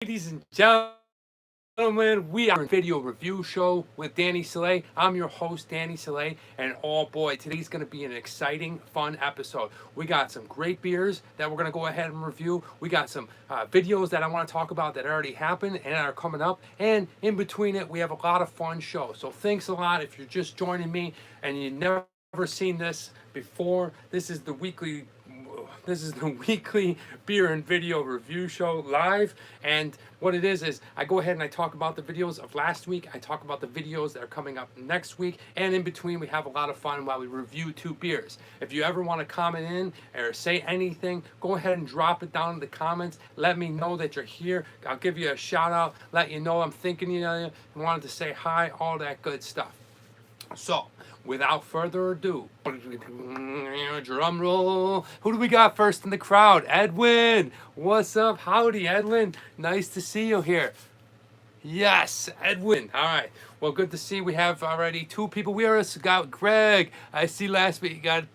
Ladies and gentlemen, we are in video review show with Danny Salay. I'm your host, Danny Salay, and oh boy, today's going to be an exciting, fun episode. We got some great beers that we're going to go ahead and review. We got some videos that I want to talk about that already happened and are coming up, and in between it, we have a lot of fun shows. So thanks a lot if you're just joining me and you've never seen this before. This is the weekly beer and video review show live, and what it is I go ahead and I talk about the videos of last week. I talk about the videos that are coming up next week, and in between we have a lot of fun while we review two beers. If you ever want to comment in or say anything, go ahead and drop it down in the comments. Let me know that you're here. I'll give you a shout out, let you know I'm thinking of you and wanted to say hi, all that good stuff. So, without further ado, drum roll. Who do we got first in the crowd? Edwin. What's up? Howdy, Edwin. Nice to see you here. Yes, Edwin. All right. Well, good to see we have already two people. We are got Greg. I see last week you got.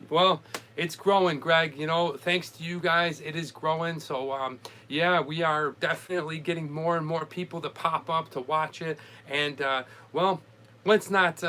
Well, it's growing, Greg. You know, thanks to you guys, it is growing. So, yeah, we are definitely getting more and more people to pop up to watch it. And well, let's not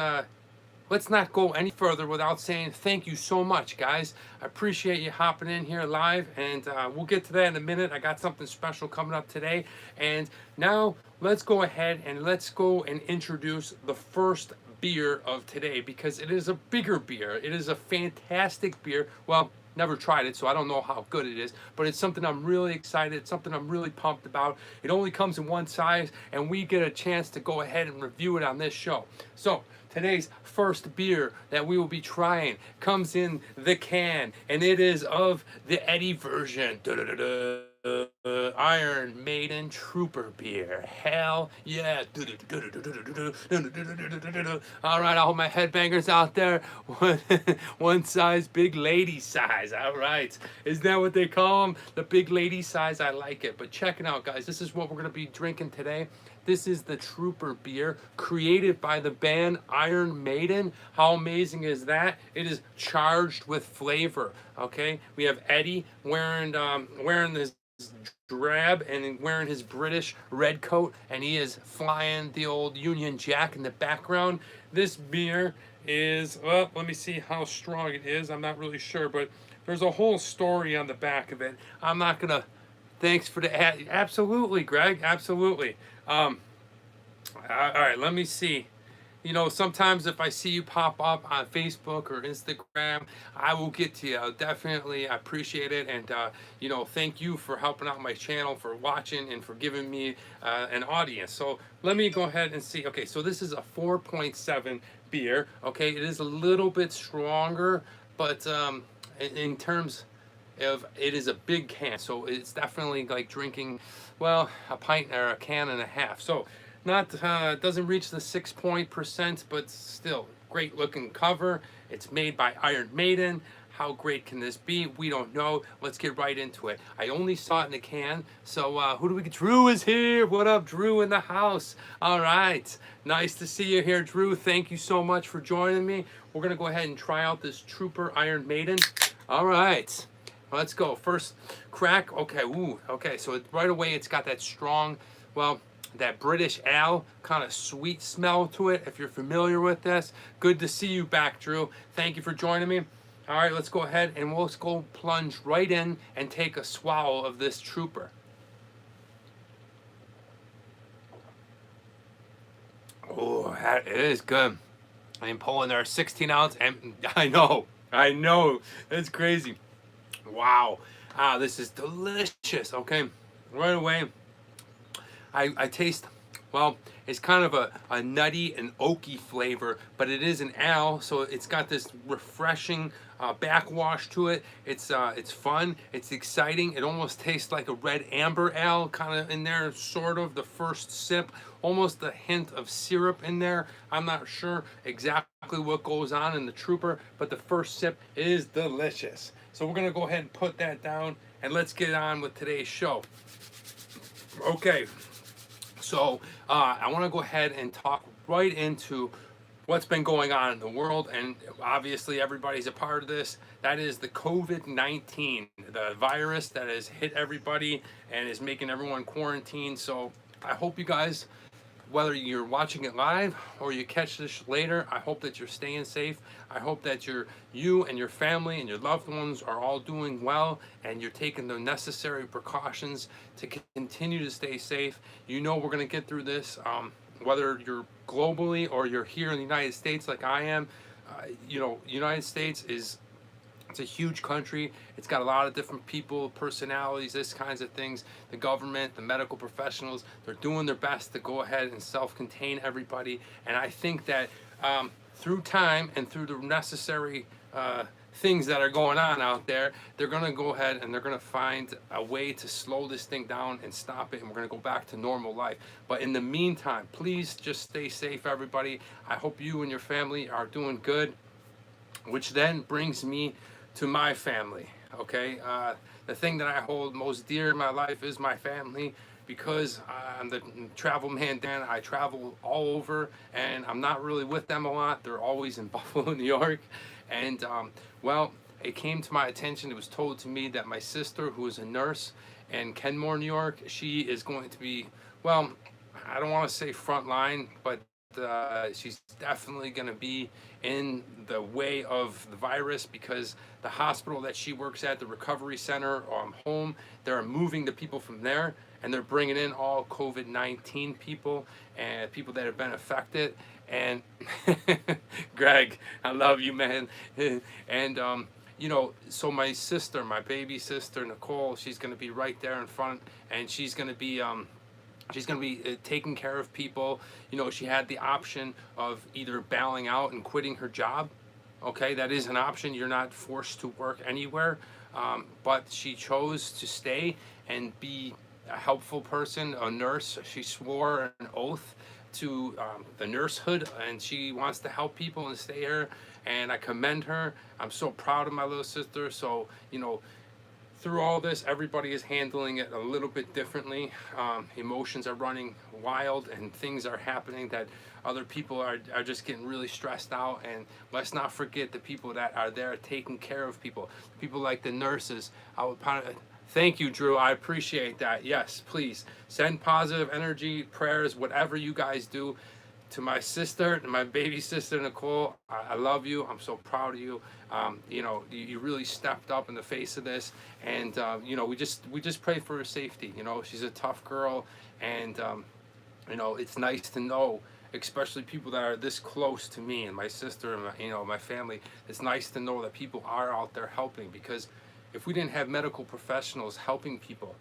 go any further without saying thank you so much, guys. I appreciate you hopping in here live, and we'll get to that in a minute. I got something special coming up today. And now let's go ahead and let's go and introduce the first beer of today, because it is a bigger beer. It is a fantastic beer. Well, never tried it, so I don't know how good it is, but it's something I'm really excited, it's something I'm really pumped about. It only comes in one size, and we get a chance to go ahead and review it on this show. So today's first beer that we will be trying comes in the can, and it is of the Eddie version. Iron Maiden Trooper beer. Hell yeah. All right, I hope my headbangers out there. One size, big lady size. All right. Is that what they call them? The big lady size? I like it. But check it out, guys. This is what we're going to be drinking today. This is the Trooper beer created by the band Iron Maiden. How amazing is that? It is charged with flavor. Okay, we have Eddie wearing this drab and wearing his British red coat, and he is flying the old Union Jack in the background. This beer is, well, let me see how strong it is. I'm not really sure, but there's a whole story on the back of it. I'm not gonna. Thanks for the ad. Absolutely, Greg. Absolutely. All right. Let me see. You know, sometimes if I see you pop up on Facebook or Instagram, I will get to you. I'll definitely appreciate it. And, you know, thank you for helping out my channel, for watching, and for giving me an audience. So let me go ahead and see. Okay, so this is a 4.7 beer. Okay, it is a little bit stronger, but in terms of, it is a big can. So it's definitely like drinking, well, a pint or a can and a half. So not doesn't reach the 6%, but still great looking cover. It's made by Iron Maiden. How great can this be? We don't know. Let's get right into it. I only saw it in the can. So who do we get? Drew is here. What up, Drew, in the house? All right. Nice to see you here, Drew. Thank you so much for joining me. We're going to go ahead and try out this Trooper Iron Maiden. All right. Let's go. First crack. Okay. Ooh. Okay. So right away, it's got that strong, well, that British ale kind of sweet smell to it. If you're familiar with this, good to see you back, Drew. Thank you for joining me. All right, let's go ahead and let's go plunge right in and take a swallow of this Trooper. Oh, that is good. I'm pulling there 16 ounce, and I know, it's crazy. Wow, this is delicious. Okay, right away. I taste, well, it's kind of a nutty and oaky flavor, but it is an ale, so it's got this refreshing backwash to it. It's fun, it's exciting. It almost tastes like a red amber ale kind of in there, sort of the first sip, almost a hint of syrup in there. I'm not sure exactly what goes on in the Trooper, but the first sip is delicious. So we're gonna go ahead and put that down, and let's get on with today's show. Okay. So I want to go ahead and talk right into what's been going on in the world, and obviously everybody's a part of this. That is the COVID-19, the virus that has hit everybody and is making everyone quarantine. So I hope you guys, whether you're watching it live or you catch this later, I hope that you're staying safe. I hope that you and your family and your loved ones are all doing well, and you're taking the necessary precautions to continue to stay safe. You know we're going to get through this, whether you're globally or you're here in the United States like I am. You know, United States it's a huge country. It's got a lot of different people, personalities, this kinds of things. The government, the medical professionals, they're doing their best to go ahead and self-contain everybody. And I think that through time and through the necessary things that are going on out there, they're going to go ahead and they're going to find a way to slow this thing down and stop it, and we're going to go back to normal life. But in the meantime, please just stay safe, everybody. I hope you and your family are doing good, which then brings me to my family. Okay, the thing that I hold most dear in my life is my family, because I'm the travel man. Dan, I travel all over, and I'm not really with them a lot. They're always in Buffalo, New York. And well, it came to my attention, it was told to me that my sister, who is a nurse in Kenmore, New York, she is going to be, well, I don't want to say frontline, but she's definitely going to be in the way of the virus, because the hospital that she works at, the recovery center, home, they're moving the people from there, and they're bringing in all COVID-19 people and people that have been affected. And Greg, I love you, man. And you know, so my sister, my baby sister Nicole, she's going to be right there in front, and she's going to be taking care of people. You know, she had the option of either bailing out and quitting her job. Okay, that is an option. You're not forced to work anywhere. But she chose to stay and be a helpful person, a nurse. She swore an oath to the nursehood, and she wants to help people and stay here. And I commend her. I'm so proud of my little sister. So, you know, through all this, everybody is handling it a little bit differently. Emotions are running wild, and things are happening that other people are just getting really stressed out. And let's not forget the people that are there taking care of people. People like the nurses. Thank you, Drew. I appreciate that. Yes, please send positive energy, prayers, whatever you guys do. To my sister, to my baby sister Nicole, I love you. I'm so proud of you. You know, you really stepped up in the face of this, and you know, we just pray for her safety. You know, she's a tough girl, and you know, it's nice to know, especially people that are this close to me and my sister and you know, my family. It's nice to know that people are out there helping, because if we didn't have medical professionals helping people,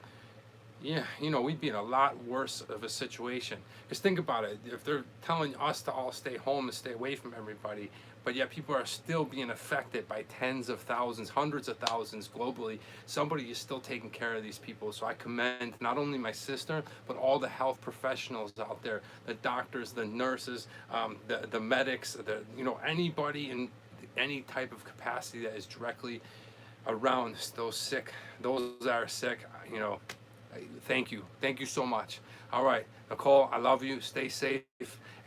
yeah, you know, we'd be in a lot worse of a situation. Because think about it, if they're telling us to all stay home and stay away from everybody, but yet people are still being affected by tens of thousands, hundreds of thousands globally, somebody is still taking care of these people. So I commend not only my sister, but all the health professionals out there, the doctors, the nurses, the medics, you know, anybody in any type of capacity that is directly around those sick, those that are sick, you know. Thank you so much. All right, Nicole, I love you. Stay safe,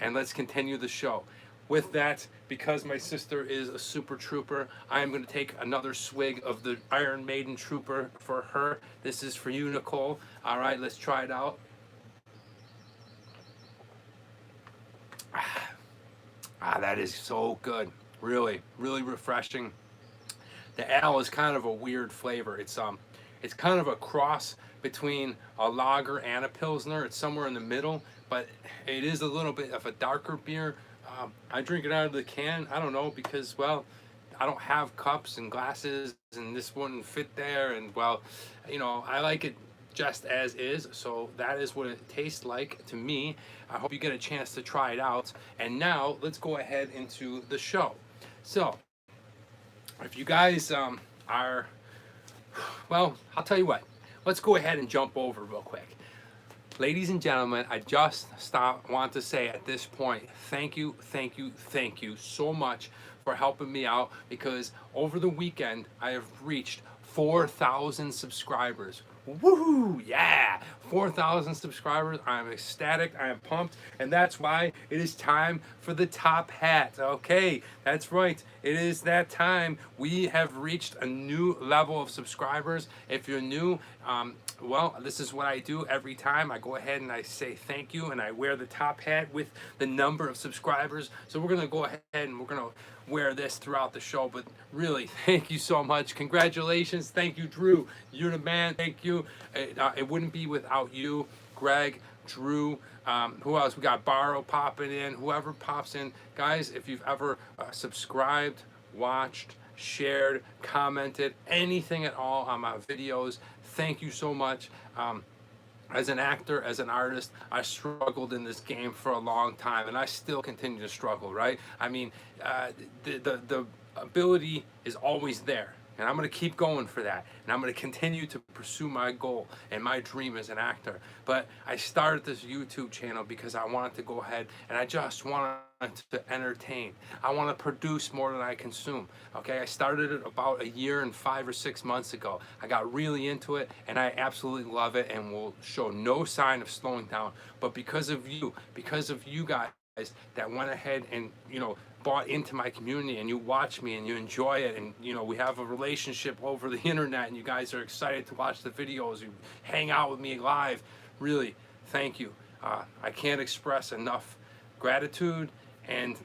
and let's continue the show. With that, because my sister is a super trooper, I am going to take another swig of the Iron Maiden Trooper for her. This is for you, Nicole. All right, let's try it out. That is so good. Really, really refreshing. The ale is kind of a weird flavor. It's kind of a cross between a lager and a pilsner. It's somewhere in the middle, but it is a little bit of a darker beer. I drink it out of the can. I don't know, because, well, I don't have cups and glasses, and this wouldn't fit there. And, well, you know, I like it just as is. So that is what it tastes like to me. I hope you get a chance to try it out. And now let's go ahead into the show. So if you guys are, well, I'll tell you what. Let's go ahead and jump over real quick. Ladies and gentlemen, I just want to say at this point, thank you so much for helping me out, because over the weekend I have reached 4,000 subscribers. Woohoo! Yeah! 4,000 subscribers. I'm ecstatic. I am pumped. And that's why it is time for the top hat. Okay, that's right. It is that time. We have reached a new level of subscribers. If you're new, well, this is what I do every time. I go ahead and I say thank you and I wear the top hat with the number of subscribers. So we're going to go ahead and we're going to wear this throughout the show. But really, thank you so much. Congratulations. Thank you, Drew. You're the man. Thank you. It wouldn't be without you, Greg, Drew. Who else? We got Barrow popping in. Whoever pops in. Guys, if you've ever subscribed, watched, shared, commented, anything at all on my videos, thank you so much. As an actor, as an artist, I struggled in this game for a long time, and I still continue to struggle, right? I mean, the ability is always there, and I'm going to keep going for that, and I'm going to continue to pursue my goal and my dream as an actor. But I started this YouTube channel because I wanted to go ahead, and I just wanted to entertain. I want to produce more than I consume. Okay, I started it about a year and 5 or 6 months ago. I got really into it, and I absolutely love it, and will show no sign of slowing down. But because of you guys that went ahead and bought into my community, and you watch me and you enjoy it, and we have a relationship over the internet, and you guys are excited to watch the videos, you hang out with me live. Really, thank you. I can't express enough gratitude, and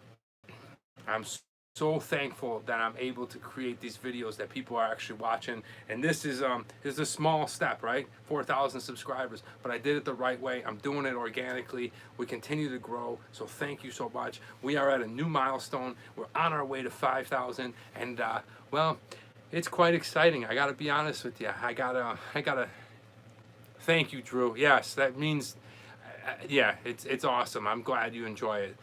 I'm so thankful that I'm able to create these videos that people are actually watching. And this is a small step, right? 4,000 subscribers, but I did it the right way. I'm doing it organically. We continue to grow, so thank you so much. We are at a new milestone. We're on our way to 5,000, and well, it's quite exciting. I gotta be honest with you. I gotta thank you, Drew. Yes, that means yeah, it's awesome. I'm glad you enjoy it.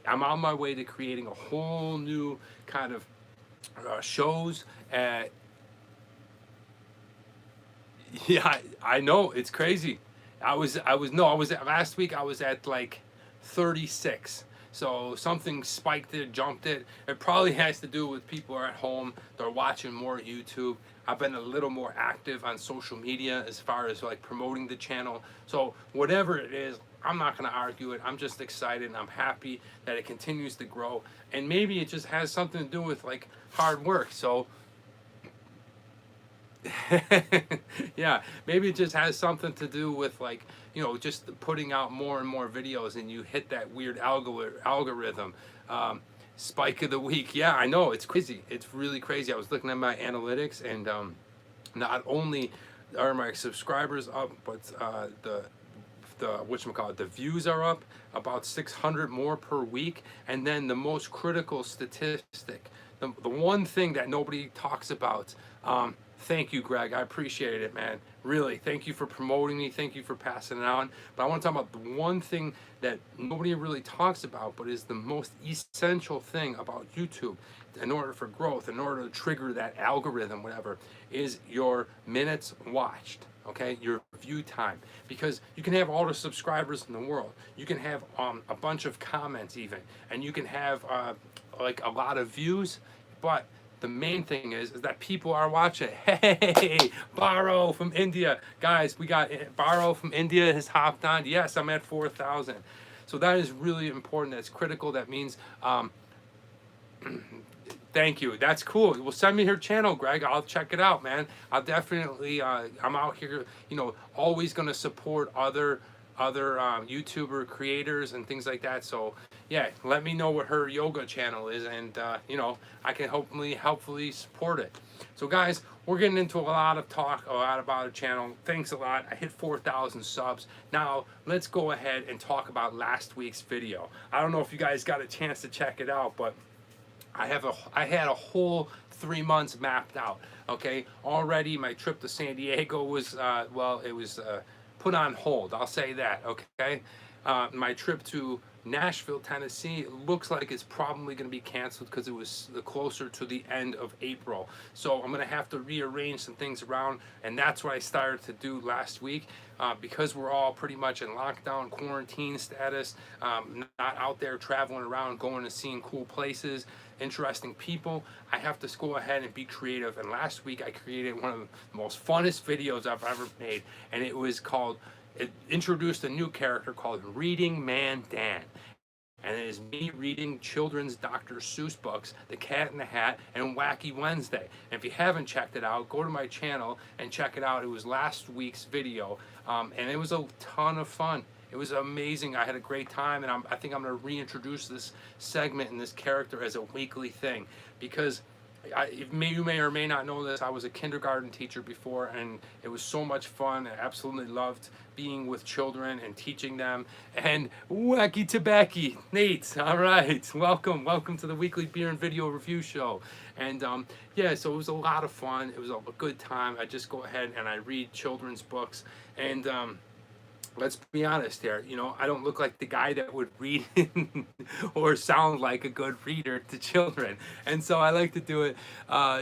I'm on my way to creating a whole new kind of shows. Yeah, I know, it's crazy. Last week I was at like 36. So something spiked it, jumped it. It probably has to do with people are at home, they're watching more YouTube. I've been a little more active on social media as far as like promoting the channel. So whatever it is, I'm not going to argue it. I'm just excited and I'm happy that it continues to grow. And maybe it just has something to do with like hard work. So yeah, maybe it just has something to do with like, just putting out more and more videos, and you hit that weird algorithm. Spike of the week. Yeah, I know, it's crazy. It's really crazy. I was looking at my analytics, and not only are my subscribers up, but the whatchamacallit, the views are up about 600 more per week. And then the most critical statistic, the one thing that nobody talks about, thank you, Greg. I appreciate it, man. Really, thank you for promoting me. Thank you for passing it on. But I want to talk about the one thing that nobody really talks about, but is the most essential thing about YouTube in order for growth, in order to trigger that algorithm, whatever, is your minutes watched. Okay, your view time. Because you can have all the subscribers in the world. You can have a bunch of comments even. And you can have like a lot of views, but the main thing is that people are watching. Hey, Barrow from India. Guys, we got Barrow from India has hopped on. Yes, I'm at 4,000. So that is really important. That's critical. That means, thank you. That's cool. Well, send me her channel, Greg. I'll check it out, man. I'll definitely, I'm out here, always going to support other YouTuber creators and things like that. So yeah, let me know what her yoga channel is, and I can hopefully support it. So guys, we're getting into a lot about a channel. Thanks a lot. I hit 4,000 subs. Now let's go ahead and talk about last week's video. I don't know if you guys got a chance to check it out, but I had a whole 3 months mapped out. Okay, already my trip to San Diego was it was put on hold. I'll say that. Okay, my trip to Nashville, Tennessee, looks like it's probably going to be canceled because it was closer to the end of April. So I'm going to have to rearrange some things around, and that's what I started to do last week. Because we're all pretty much in lockdown, quarantine status, not out there traveling around, going and seeing cool places, interesting people, I have to go ahead and be creative. And last week I created one of the most funnest videos I've ever made, and it was called, it introduced a new character called Reading Man Dan. And it is me reading children's Dr. Seuss books, The Cat in the Hat and Wacky Wednesday. And if you haven't checked it out, go to my channel and check it out. It was last week's video, and it was a ton of fun. It was amazing. I had a great time, and I think I'm going to reintroduce this segment and this character as a weekly thing, because you may or may not know this, I was a kindergarten teacher before, and it was so much fun. I absolutely loved being with children and teaching them. And wacky tobacco, Nate, all right, welcome to the weekly beer and video review show. And yeah, so it was a lot of fun. It was a good time. I just go ahead and I read children's books, and let's be honest here, you know, I don't look like the guy that would read or sound like a good reader to children. And so I like to do it.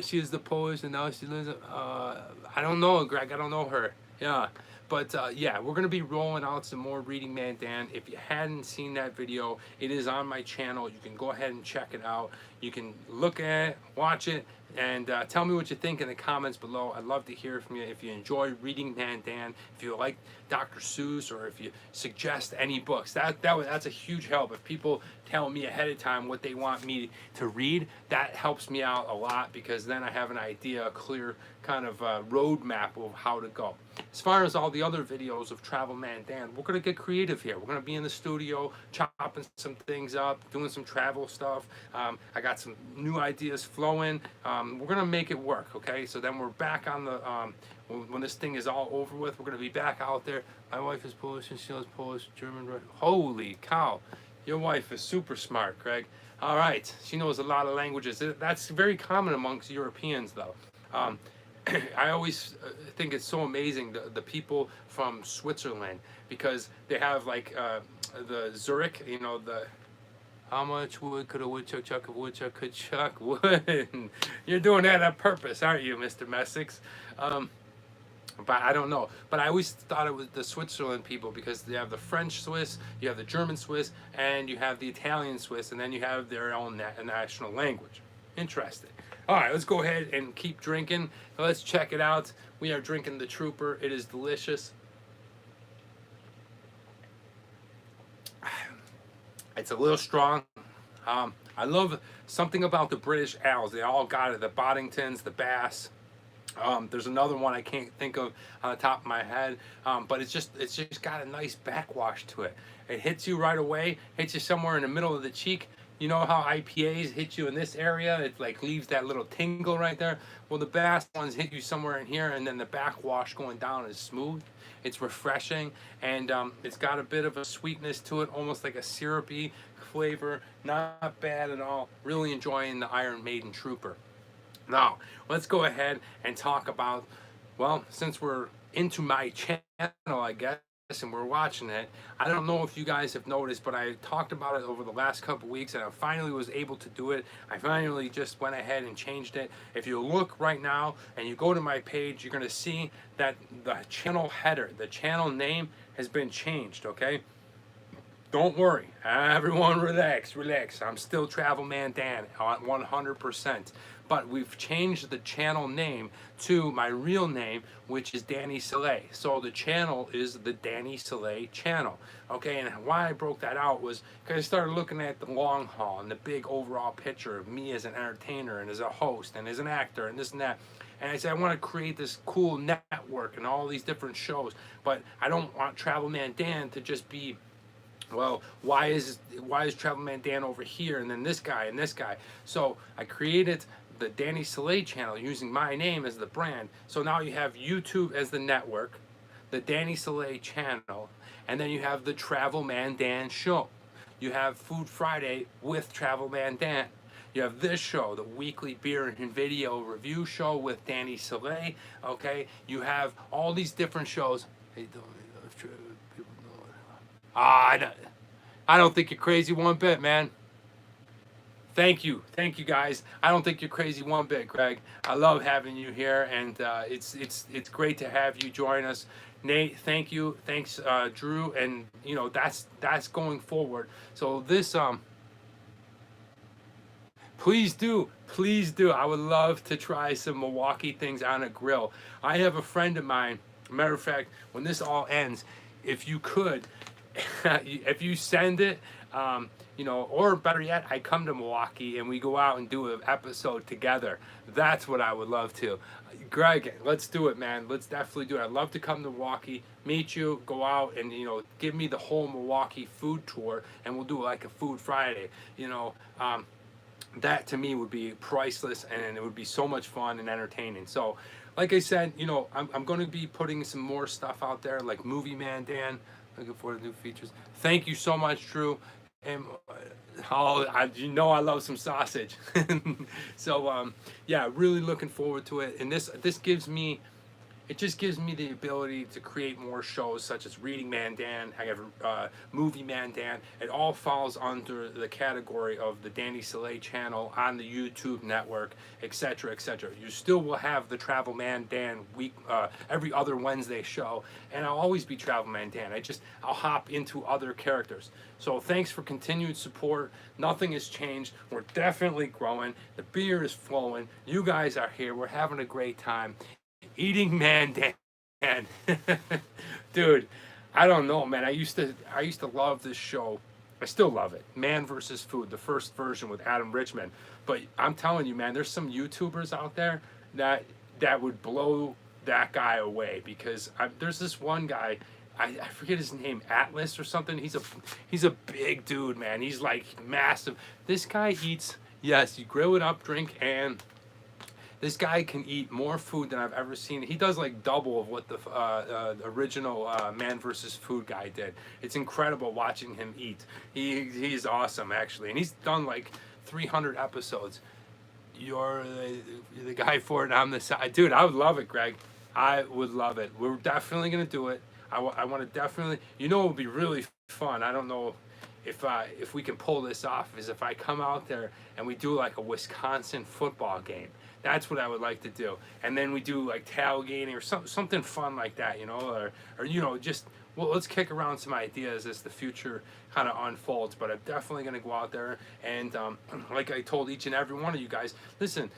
She is the Polish, and now she lives, I don't know, Greg, I don't know her. Yeah. But yeah, we're going to be rolling out some more Reading Man Dan. If you hadn't seen that video, it is on my channel. You can go ahead and check it out. You can look at it, watch it, and tell me what you think in the comments below. I'd love to hear from you. If you enjoy Reading Man Dan, if you like Dr. Seuss, or if you suggest any books, that's a huge help. If people tell me ahead of time what they want me to read, that helps me out a lot, because then I have an idea, a clear kind of roadmap of how to go. As far as all the other videos of Travel Man Dan, we're going to get creative here. We're going to be in the studio chopping some things up, doing some travel stuff. I got some new ideas flowing. We're going to make it work, okay? So then we're back on the, when this thing is all over with, we're going to be back out there. My wife is Polish, and she knows Polish, German. Holy cow. Your wife is super smart, Greg. All right. She knows a lot of languages. That's very common amongst Europeans, though. I always think it's so amazing, the people from Switzerland, because they have like the Zurich, you know, the how much wood could a woodchuck chuck if a woodchuck could chuck wood? You're doing that on purpose, aren't you, Mr. Messick? But I don't know. But I always thought it was the Switzerland people, because they have the French Swiss, you have the German Swiss, and you have the Italian Swiss, and then you have their own national language. Interesting. All right, let's go ahead and keep drinking. Let's check it out. We are drinking the Trooper. It is delicious. It's a little strong. I love something about the British ales. They all got it. The Boddingtons, the Bass. There's another one I can't think of on the top of my head, but it's just got a nice backwash to it. It hits you right away, hits you somewhere in the middle of the cheek. You know how IPAs hit you in this area? It like leaves that little tingle right there. Well, the Bass ones hit you somewhere in here, and then the backwash going down is smooth. It's refreshing, and it's got a bit of a sweetness to it, almost like a syrupy flavor. Not bad at all. Really enjoying the Iron Maiden Trooper. Now, let's go ahead and talk about, well, since we're into my channel, I guess, and we're watching it, I don't know if you guys have noticed, but I talked about it over the last couple weeks, and I finally was able to do it. I finally just went ahead and changed it. If you look right now and you go to my page, you're going to see that the channel header, the channel name has been changed, okay? Don't worry, everyone relax. I'm still Travel Man Dan 100%. But we've changed the channel name to my real name, which is Danny Salay. So the channel is the Danny Salay channel. Okay, and why I broke that out was because I started looking at the long haul and the big overall picture of me as an entertainer and as a host and as an actor and this and that. And I said, I want to create this cool network and all these different shows, but I don't want Travel Man Dan to just be, well, why is Travel Man Dan over here and then this guy and this guy? So I created the Danny Salay channel using my name as the brand. So now you have YouTube as the network, the Danny Salay channel, and then you have the Travel Man Dan show. You have Food Friday with Travel Man Dan. You have this show, the weekly beer and video review show with Danny Salay. Okay, you have all these different shows. Hey, I don't think you're crazy one bit, man. Thank you guys. I don't think you're crazy one bit, Greg. I love having you here, and it's great to have you join us. Nate, thank you. Thanks, Drew, and you know that's going forward. So this please do, please do. I would love to try some Milwaukee things on a grill. I have a friend of mine. Matter of fact, when this all ends, if you could, if you send it, you know, or better yet, I come to Milwaukee and we go out and do an episode together. That's what I would love to. Greg, let's do it, man. Let's definitely do it. I'd love to come to Milwaukee, meet you, go out, and you know, give me the whole Milwaukee food tour, and we'll do like a Food Friday. You know, that to me would be priceless, and it would be so much fun and entertaining. So, like I said, you know, I'm going to be putting some more stuff out there, like Movie Man Dan. Looking forward to new features. Thank you so much, Drew. And you know I love some sausage. So yeah, really looking forward to it. And this gives me, it just gives me the ability to create more shows such as Reading Man Dan. I have Movie Man Dan. It all falls under the category of the Danny Salay channel on the YouTube network, etc., etc. You still will have the Travel Man Dan week every other Wednesday show, and I'll always be Travel Man Dan. I'll hop into other characters. So thanks for continued support. Nothing has changed. We're definitely growing. The beer is flowing. You guys are here. We're having a great time. Eating Man Dan. Dude, I don't know, man. I used to love this show. I still love it. Man versus Food, the first version with Adam Richman. But I'm telling you, man, there's some YouTubers out there that would blow that guy away, because there's this one guy, I forget his name, Atlas or something. He's a big dude, man. He's like massive. This guy eats, yes, you grill it up, drink, and this guy can eat more food than I've ever seen. He does like double of what the original Man vs. Food guy did. It's incredible watching him eat. He's awesome, actually. And he's done like 300 episodes. You're the guy for it, I'm the side. Dude, I would love it, Greg. I would love it. We're definitely going to do it. I want to definitely, you know, it would be really fun. I don't know if we can pull this off, is if I come out there and we do like a Wisconsin football game. That's what I would like to do. And then we do like tailgating or something fun like that, you know, or you know, just, well, let's kick around some ideas as the future kind of unfolds. But I'm definitely going to go out there and like I told each and every one of you guys, listen,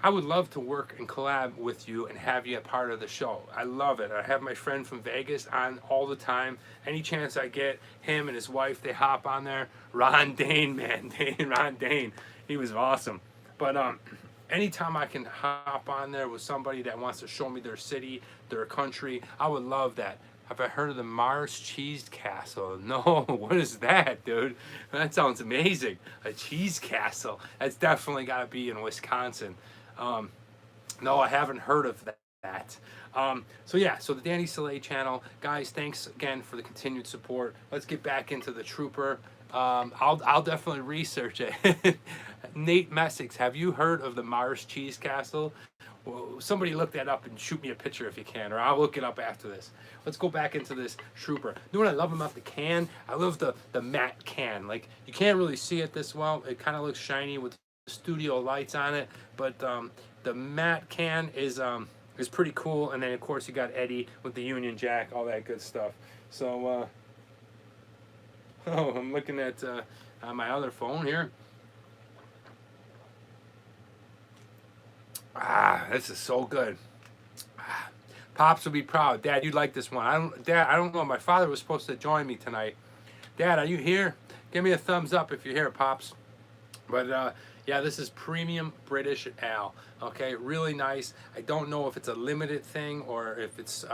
I would love to work and collab with you and have you a part of the show. I love it. I have my friend from Vegas on all the time. Any chance I get, him and his wife, they hop on there. Ron Dane, man. Ron Dane. He was awesome. But anytime I can hop on there with somebody that wants to show me their city, their country, I would love that. Have I heard of the Mars Cheese Castle? No, what is that, dude? That sounds amazing. A cheese castle. That's definitely got to be in Wisconsin. No, I haven't heard of that. So yeah, so the Danny Salay channel. Guys, thanks again for the continued support. Let's get back into the Trooper. I'll definitely research it. Nate Messick, have you heard of the Mars Cheese Castle? Well, somebody look that up and shoot me a picture if you can, or I'll look it up after this. Let's go back into this Trooper. You know what I love about the can? I love the matte can. Like, you can't really see it this well. It kind of looks shiny with studio lights on it, but the matte can is pretty cool. And then of course you got Eddie with the Union Jack, all that good stuff. So oh, I'm looking at on my other phone here. This is so good. Pops will be proud. Dad, you like this one. Dad, I don't know. My father was supposed to join me tonight. Dad, are you here? Give me a thumbs up if you're here, Pops. But yeah, this is premium British ale. Okay, really nice. I don't know if it's a limited thing or if it's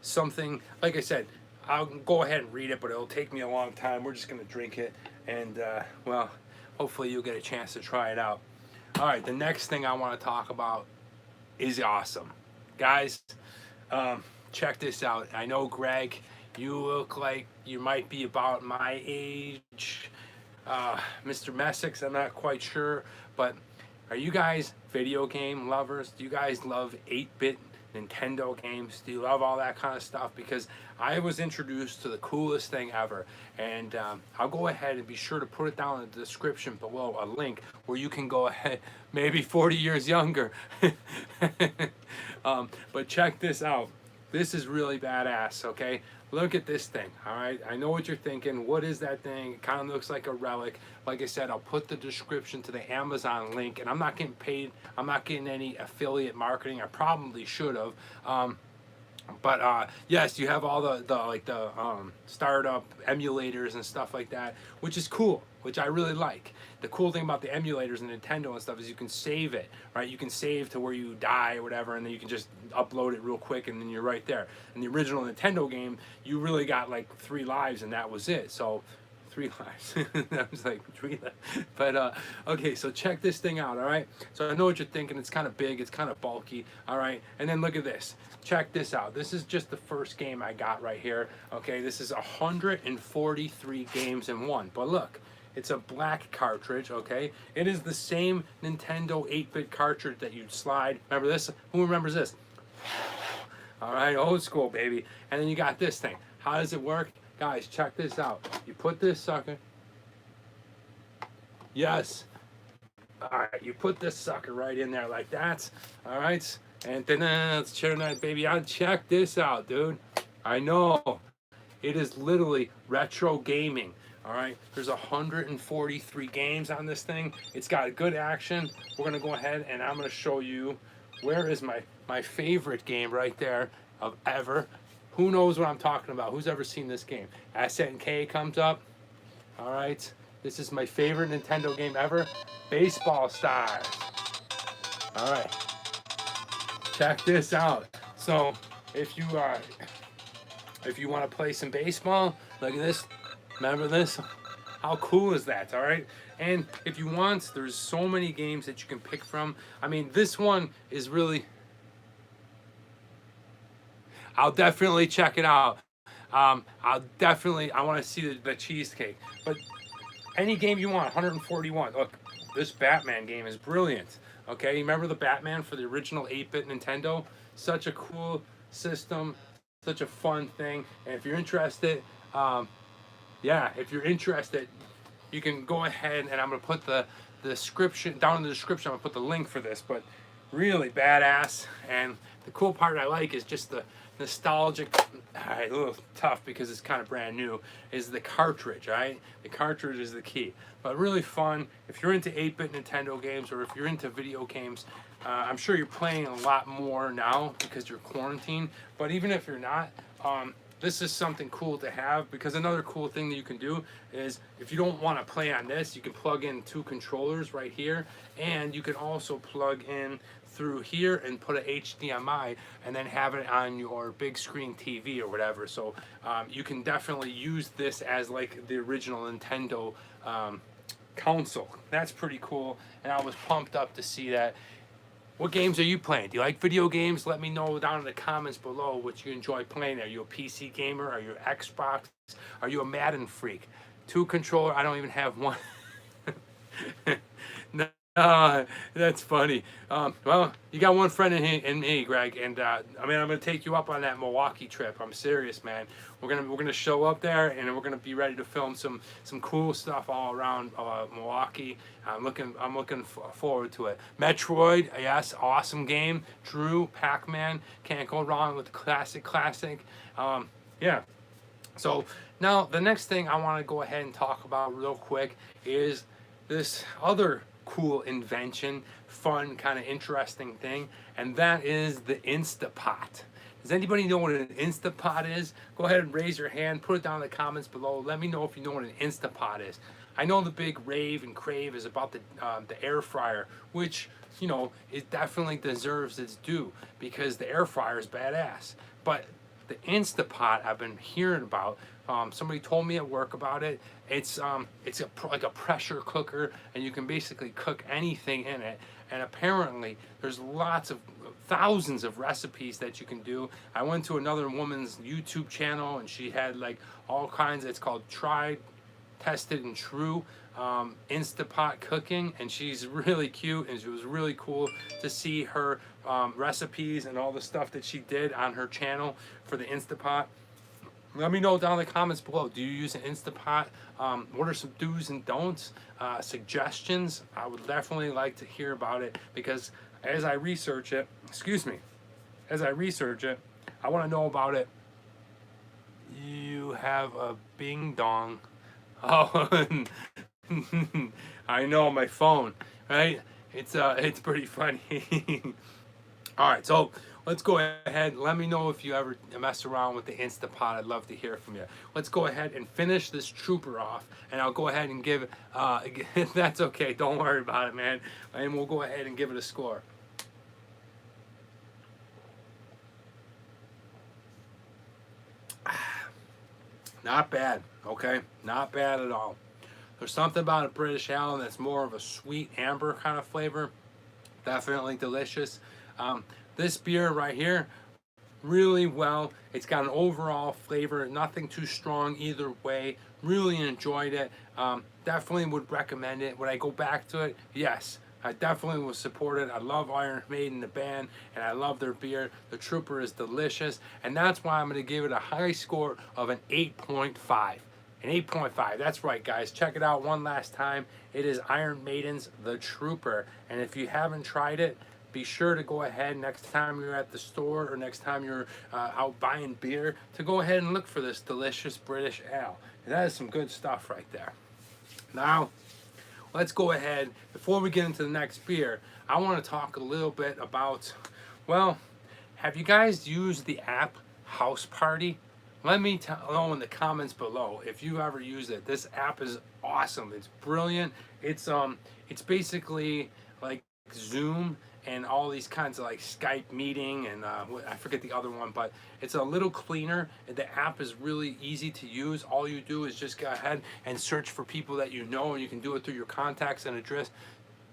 something. Like I said, I'll go ahead and read it, but it'll take me a long time. We're just gonna drink it, and well, hopefully you'll get a chance to try it out. All right, the next thing I want to talk about is awesome, guys. Check this out. I know, Greg, you look like you might be about my age. Mr. Messick, I'm not quite sure, but are you guys video game lovers? Do you guys love 8-bit Nintendo games? Do you love all that kind of stuff? Because I was introduced to the coolest thing ever, and I'll go ahead and be sure to put it down in the description below, a link where you can go ahead, maybe 40 years younger. But check this out. This is really badass, okay? Look at this thing, all right? I know what you're thinking. What is that thing? It kind of looks like a relic. Like I said, I'll put the description to the Amazon link, and I'm not getting paid. I'm not getting any affiliate marketing. I probably should have. But yes, you have all the startup emulators and stuff like that, which is cool, which I really like. The cool thing about the emulators and Nintendo and stuff is you can save it, right? You can save to where you die or whatever, and then you can just upload it real quick, and then you're right there. In the original Nintendo game, you really got like 3 lives, and that was it. So 3 lives. That was like 3 lives. But okay, so check this thing out, all right? So I know what you're thinking. It's kind of big. It's kind of bulky, all right? And then look at this. Check this out. This is just the first game I got right here. Okay, this is 143 games in one. But look, it's a black cartridge, okay? It is the same Nintendo 8-bit cartridge that you'd slide. Remember this? Who remembers this? All right, old school, baby. And then you got this thing. How does it work? Guys, check this out. You put this sucker. Yes. All right, you put this sucker right in there like that. All right. And then let's turn that baby on. Check this out, dude. I know. It is literally retro gaming. All right. There's 143 games on this thing. It's got good action. We're going to go ahead and I'm going to show you where is my favorite game right there of ever. Who knows what I'm talking about? Who's ever seen this game? Ascent and K comes up. All right. This is my favorite Nintendo game ever. Baseball Stars. All right. Check this out. So if you want to play some baseball, look at this. Remember this? How cool is that? All right. And if you want, there's so many games that you can pick from. I mean, this one is really. I'll definitely check it out. I want to see the cheesecake. But any game you want, 141. Look, this Batman game is brilliant. Okay, remember the Batman for the original 8-bit Nintendo? Such a cool system, such a fun thing. And if you're interested, if you're interested, you can go ahead and I'm gonna put the description down in the description. I'm gonna put the link for this, but really badass. And the cool part I like is just the nostalgic. All right, a little tough because it's kind of brand new. Is the cartridge, right? The cartridge is the key, but really fun. If you're into 8-bit Nintendo games or if you're into video games, I'm sure you're playing a lot more now because you're quarantined. But even if you're not, this is something cool to have, because another cool thing that you can do is if you don't want to play on this, you can plug in 2 controllers right here, and you can also plug in through here and put a HDMI and then have it on your big screen TV or whatever. So you can definitely use this as like the original Nintendo console. That's pretty cool, and I was pumped up to see that. What games are you playing? Do you like video games? Let me know down in the comments below what you enjoy playing. Are you a PC gamer? Are you an Xbox? Are you a Maiden freak? 2 controller? I don't even have one. No, that's funny. Well, you got one friend in me, Greg, and I mean, I'm gonna take you up on that Milwaukee trip. I'm serious, man. We're gonna show up there, and we're gonna be ready to film some cool stuff all around Milwaukee. I'm looking forward to it. Metroid, yes, awesome game. Drew, Pac-Man, can't go wrong with the classic. Yeah. So now the next thing I want to go ahead and talk about real quick is this other cool invention, fun, kind of interesting thing, and that is the Instapot. Does anybody know what an Instapot is? Go ahead and raise your hand, put it down in the comments below. Let me know if you know what an Instapot is. I know the big rave and crave is about the air fryer, which, you know, it definitely deserves its due because the air fryer is badass. But the Instapot I've been hearing about, somebody told me at work about it. It's like a pressure cooker, and you can basically cook anything in it. And apparently there's thousands of recipes that you can do. I went to another woman's YouTube channel, and she had like all kinds. It's called Tried, Tested, and True Instapot cooking, and she's really cute, and it was really cool to see her recipes and all the stuff that she did on her channel for the Instapot. Let me know down in the comments below. Do you use an Instapot? What are some do's and don'ts? Suggestions? I would definitely like to hear about it, because as I research it, as I research it, I want to know about it. You have a bing dong. Oh, I know, my phone, right? It's pretty funny. All right, so let's go ahead. Let me know if you ever mess around with the Instapot. I'd love to hear from you. Let's go ahead and finish this trooper off, and I'll go ahead and give. That's okay. Don't worry about it, man. And we'll go ahead and give it a score. Not bad, okay? Not bad at all. There's something about a British Ale that's more of a sweet amber kind of flavor. Definitely delicious. This beer right here, really well. It's got an overall flavor, nothing too strong either way. Really enjoyed it. Definitely would recommend it. Would I go back to it? Yes. I definitely will support it. I love Iron Maiden, the band, and I love their beer. The Trooper is delicious, and that's why I'm going to give it a high score of an 8.5. An 8.5. That's right, guys. Check it out one last time. It is Iron Maiden's The Trooper, and if you haven't tried it, be sure to go ahead next time you're at the store or next time you're out buying beer to go ahead and look for this delicious British ale. And that is some good stuff right there. Now, let's go ahead, before we get into the next beer, I want to talk a little bit about, well, have you guys used the app House Party? Let me know in the comments below if you ever used it. This app is awesome. It's brilliant. It's basically like Zoom and all these kinds of like Skype meeting and I forget the other one, but it's a little cleaner. The app is really easy to use. All you do is just go ahead and search for people that you know, and you can do it through your contacts and address.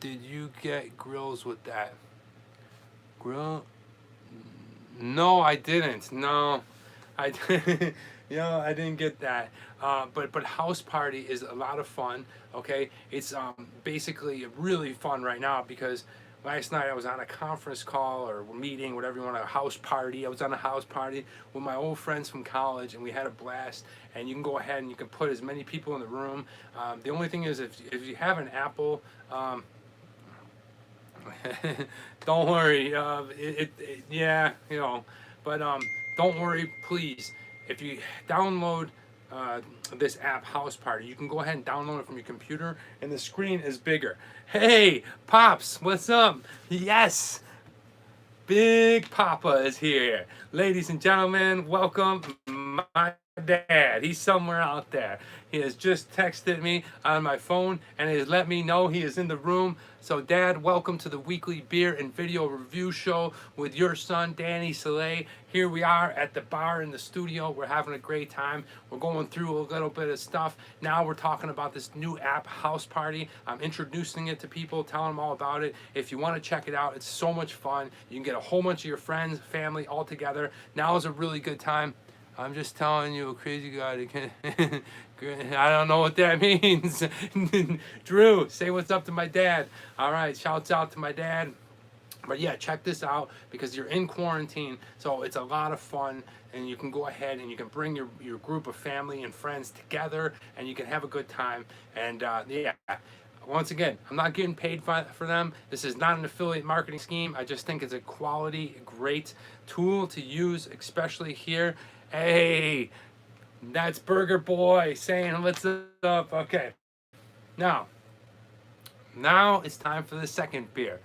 Did you get grills with that? Grill? No, I didn't. No, I didn't. You know, I didn't get that. But House Party is a lot of fun. Okay, it's basically really fun right now because last night I was on a conference call or meeting, whatever you want, a house party. I was on a house party with my old friends from college, and we had a blast. And you can go ahead and you can put as many people in the room. The only thing is, if you have an Apple, don't worry. Yeah, you know, but don't worry, please. If you download this app House Party, you can go ahead and download it from your computer, and the screen is bigger. Hey Pops, what's up? Yes, Big Papa is here. Ladies and gentlemen, welcome my dad. He's somewhere out there. He has just texted me on my phone and he has let me know he is in the room. So Dad, welcome to the weekly beer and video review show with your son Danny Salay. Here we are at the bar in the studio. We're having a great time. We're going through a little bit of stuff. Now we're talking about this new app House Party. I'm introducing it to people, telling them all about it. If you want to check it out, it's so much fun. You can get a whole bunch of your friends, family all together. Now is a really good time. I'm just telling you, a crazy guy that can. I don't know what that means. Drew, say what's up to my dad. All right, shouts out to my dad. But yeah, check this out because you're in quarantine, so it's a lot of fun, and you can go ahead and you can bring your group of family and friends together, and you can have a good time. And yeah. Once again, I'm not getting paid for them. This is not an affiliate marketing scheme. I just think it's a quality, great tool to use, especially here. Hey, that's Burger Boy saying what's up. Okay, now it's time for the second beer.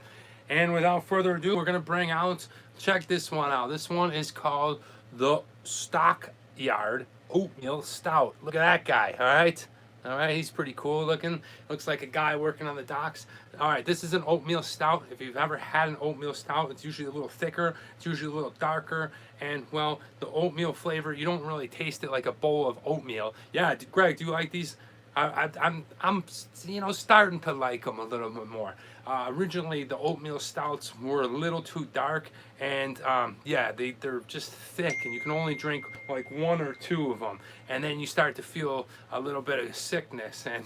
And without further ado, we're going to bring out, check this one out. This one is called the Stockyard Oatmeal Stout. Look at that guy, all right? All right, he's pretty cool looking. Looks like a guy working on the docks. All right, this is an oatmeal stout. If you've ever had an oatmeal stout, it's usually a little thicker. It's usually a little darker. And, well, the oatmeal flavor, you don't really taste it like a bowl of oatmeal. Yeah, Greg, do you like these? I'm starting to like them a little bit more. Originally, the oatmeal stouts were a little too dark, and yeah, they're just thick, and you can only drink like one or two of them, and then you start to feel a little bit of sickness, and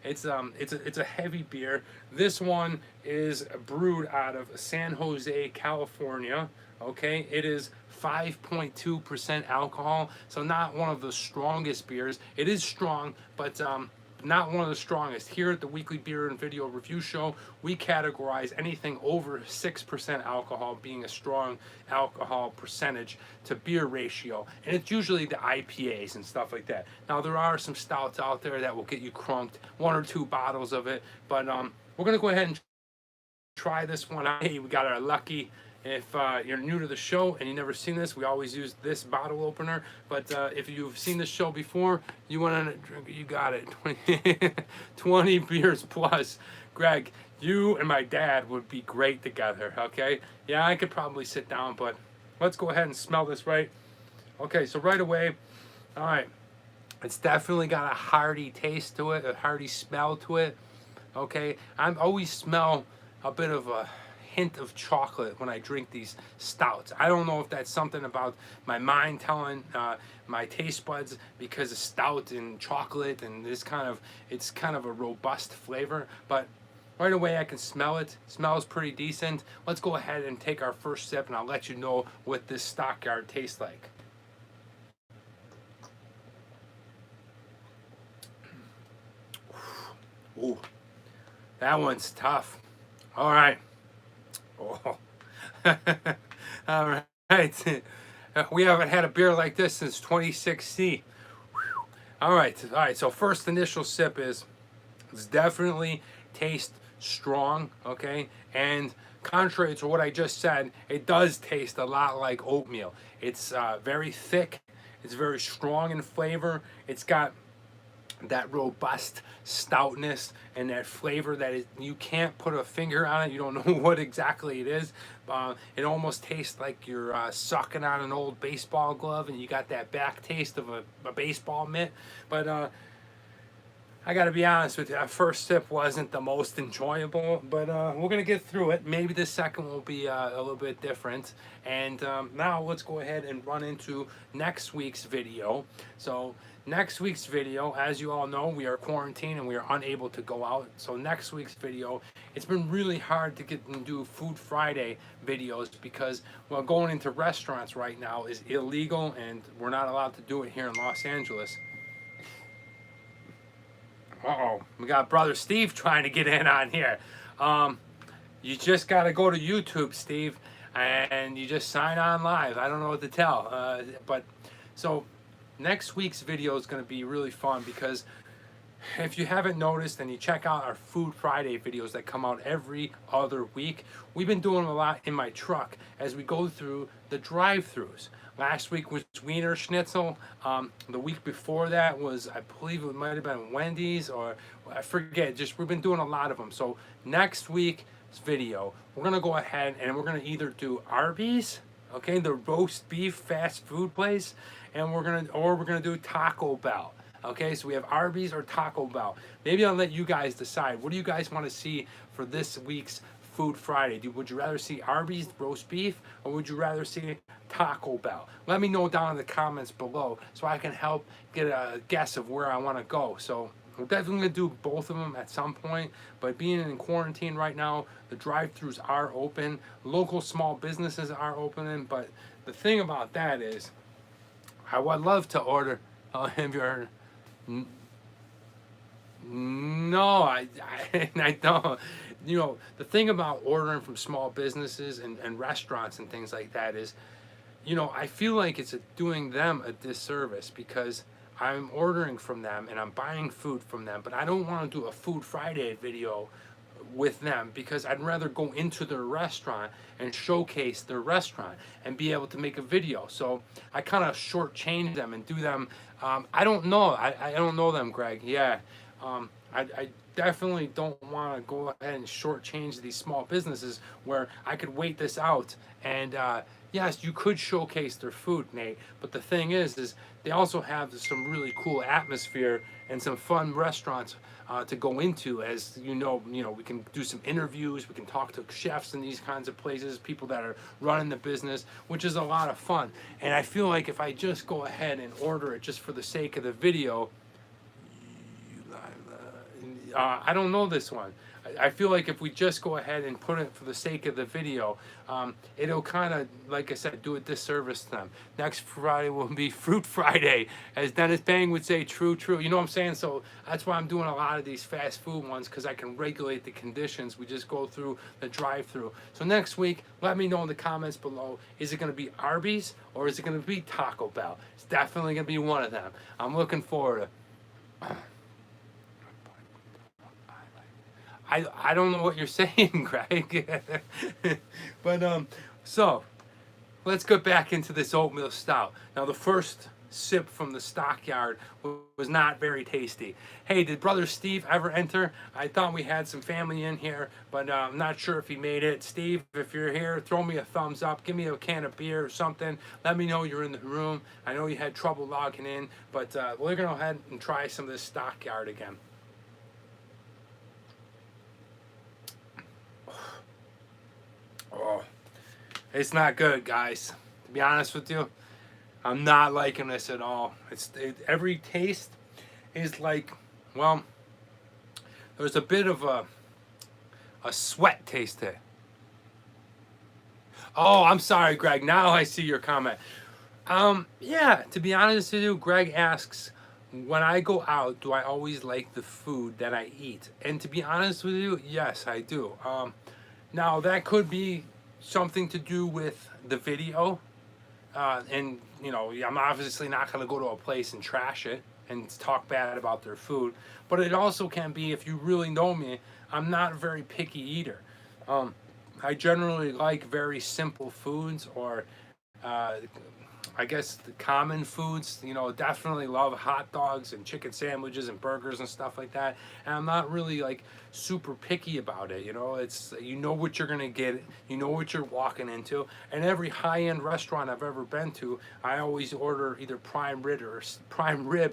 it's a heavy beer. This one is brewed out of San Jose, California. Okay, it is 5.2% alcohol, so not one of the strongest beers. It is strong, but not one of the strongest. Here at the Weekly Beer and Video Review Show, we categorize anything over 6% alcohol being a strong alcohol percentage to beer ratio, and it's usually the IPAs and stuff like that. Now, there are some stouts out there that will get you crunked, 1 or 2 bottles of it, but we're gonna go ahead and try this one out. Hey, we got our lucky. If you're new to the show and you've never seen this, we always use this bottle opener. But if you've seen this show before, you want to drink, you got it. 20 beers plus. Greg, you and my dad would be great together, okay? Yeah, I could probably sit down, but let's go ahead and smell this, right? Okay, so right away, all right. It's definitely got a hearty taste to it, a hearty smell to it, okay? I always smell a bit of a hint of chocolate when I drink these stouts. I don't know if that's something about my mind telling my taste buds, because of stout and chocolate and it's kind of a robust flavor, but right away I can smell it. It smells pretty decent. Let's go ahead and take our first sip, and I'll let you know what this Stockyard tastes like. Ooh, that one's tough. All right. Oh. All right. We haven't had a beer like this since 2016. All right. So first initial sip it's definitely taste strong, okay? And contrary to what I just said, it does taste a lot like oatmeal. It's very thick. It's very strong in flavor. It's got that robust stoutness and that flavor that you can't put a finger on it. You don't know what exactly it is. It almost tastes like you're sucking on an old baseball glove, and you got that back taste of a baseball mitt. But I gotta be honest with you, that first sip wasn't the most enjoyable, but we're gonna get through it. Maybe the second will be a little bit different. And now let's go ahead and run into next week's video. So next week's video, as you all know, we are quarantined and we are unable to go out. So next week's video, it's been really hard to get and do Food Friday videos because, well, going into restaurants right now is illegal and we're not allowed to do it here in Los Angeles. Uh-oh, we got Brother Steve trying to get in on here. You just got to go to YouTube, Steve, and you just sign on live. I don't know what to tell. But so next week's video is going to be really fun because if you haven't noticed and you check out our Food Friday videos that come out every other week, we've been doing a lot in my truck as we go through the drive-thrus. Last week was Wiener Schnitzel. The week before that was, I believe it might have been Wendy's, or I forget. Just we've been doing a lot of them. So next week's video, we're gonna go ahead and we're gonna either do Arby's, okay, the roast beef fast food place, and we're gonna do Taco Bell. Okay, so we have Arby's or Taco Bell. Maybe I'll let you guys decide. What do you guys want to see for this week's Food Friday? Would you rather see Arby's roast beef, or would you rather see Taco Bell? Let me know down in the comments below so I can help get a guess of where I want to go. So we're definitely going to do both of them at some point, but being in quarantine right now, the drive-thrus are open. Local small businesses are opening, but the thing about that is I would love to order, have you heard? No, I don't. You know, the thing about ordering from small businesses and restaurants and things like that is, you know, I feel like it's doing them a disservice because I'm ordering from them and I'm buying food from them, but I don't want to do a Food Friday video with them because I'd rather go into their restaurant and showcase their restaurant and be able to make a video. So I kind of shortchange them and do them. I don't know. I don't know them, Greg. Yeah. I definitely don't want to go ahead and shortchange these small businesses where I could wait this out and yes, you could showcase their food, Nate, but the thing is they also have some really cool atmosphere and some fun restaurants to go into. As we can do some interviews, we can talk to chefs in these kinds of places, people that are running the business, which is a lot of fun. And I feel like if I just go ahead and order it just for the sake of the video, I don't know this one. I feel like if we just go ahead and put it for the sake of the video, it'll kind of, like I said, do a disservice to them. Next Friday will be Fruit Friday, as Dennis Bang would say, true, true. You know what I'm saying? So that's why I'm doing a lot of these fast food ones, because I can regulate the conditions. We just go through the drive-through. So next week, let me know in the comments below, is it going to be Arby's or is it going to be Taco Bell? It's definitely going to be one of them. I'm looking forward to it. I don't know what you're saying, Greg. But so let's get back into this oatmeal stout. Now the first sip from the stockyard was not very tasty. Hey, did brother Steve ever enter? I thought we had some family in here, but I'm not sure if he made it. Steve, if you're here, throw me a thumbs up, give me a can of beer or something. Let me know you're in the room. I know you had trouble logging in, but we're gonna go ahead and try some of this stockyard again. Oh, it's not good, guys. To be honest with you, I'm not liking this at all. Every taste is like, well, there's a bit of a sweat taste to it. Oh, I'm sorry, Greg. Now I see your comment. Yeah, to be honest with you, Greg asks, when I go out, do I always like the food that I eat? And to be honest with you, yes, I do. Now, that could be something to do with the video. And, I'm obviously not going to go to a place and trash it and talk bad about their food. But it also can be, if you really know me, I'm not a very picky eater. I generally like very simple foods, or I guess the common foods. Definitely love hot dogs and chicken sandwiches and burgers and stuff like that. And I'm not really like super picky about it. It's, what you're gonna get, what you're walking into. And every high-end restaurant I've ever been to, I always order either prime rib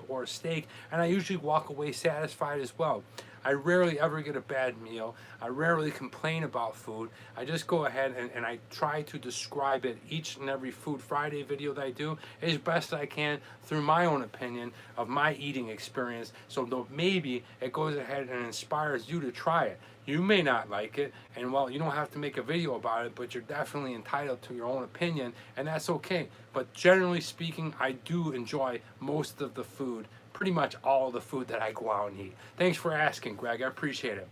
or steak, and I usually walk away satisfied as well. I rarely ever get a bad meal. I rarely complain about food. I just go ahead and I try to describe it, each and every Food Friday video that I do, as best I can through my own opinion of my eating experience. So maybe it goes ahead and inspires you to try it. You may not like it, and well, you don't have to make a video about it, but you're definitely entitled to your own opinion, and that's okay. But generally speaking, I do enjoy most of the food, pretty much all the food that I go out and eat. Thanks for asking, Greg. I appreciate it.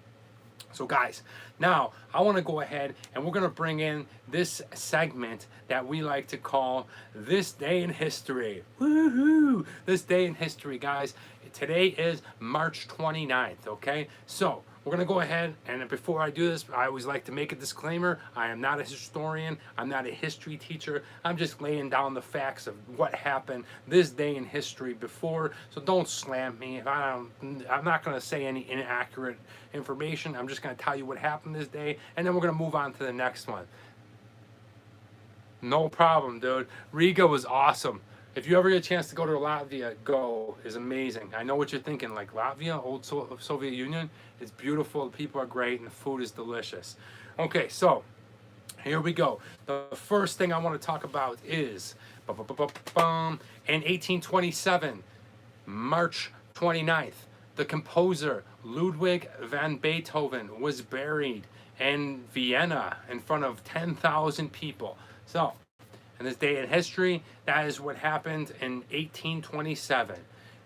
So guys, now I want to go ahead and we're going to bring in this segment that we like to call This Day in History. Woohoo! This Day in History, guys. Today is March 29th, okay? So we're going to go ahead, and before I do this, I always like to make a disclaimer. I am not a historian. I'm not a history teacher. I'm just laying down the facts of what happened this day in history before. So don't slam me. I'm not going to say any inaccurate information. I'm just going to tell you what happened this day, and then we're going to move on to the next one. No problem, dude. Riga was awesome. If you ever get a chance to go to Latvia, go. It's amazing. I know what you're thinking, like Latvia, old Soviet Union. It's beautiful, the people are great, and the food is delicious. Okay, so here we go. The first thing I want to talk about is in 1827, March 29th, the composer Ludwig van Beethoven was buried in Vienna in front of 10,000 people. So, in this day in history, that is what happened in 1827.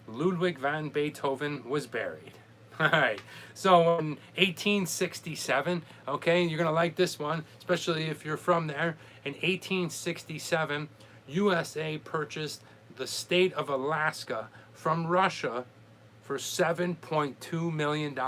Ludwig van Beethoven was buried. All right, so in 1867, okay, you're going to like this one, especially if you're from there. In 1867, USA purchased the state of Alaska from Russia for $7.2 million.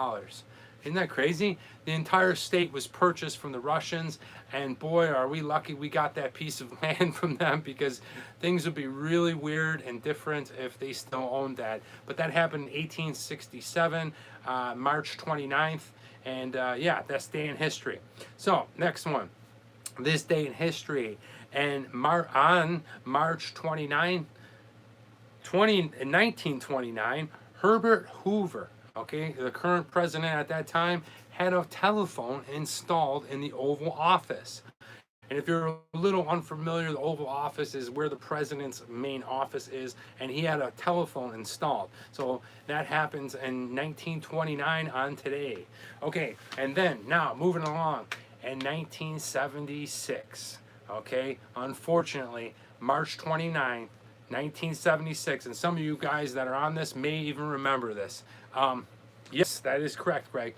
Isn't that crazy? The entire state was purchased from the Russians, and boy, are we lucky we got that piece of land from them, because things would be really weird and different if they still owned that. But that happened in 1867, March 29th, and yeah, that's day in history. So, next one. This day in history, And on March 29, 1929, Herbert Hoover, okay, the current president at that time, had a telephone installed in the Oval Office. And if you're a little unfamiliar, the Oval Office is where the president's main office is, and he had a telephone installed. So that happens in 1929 on today. Okay, and then now moving along, in 1976, okay, unfortunately, March 29th, 1976, and some of you guys that are on this may even remember this. Yes, that is correct, Greg.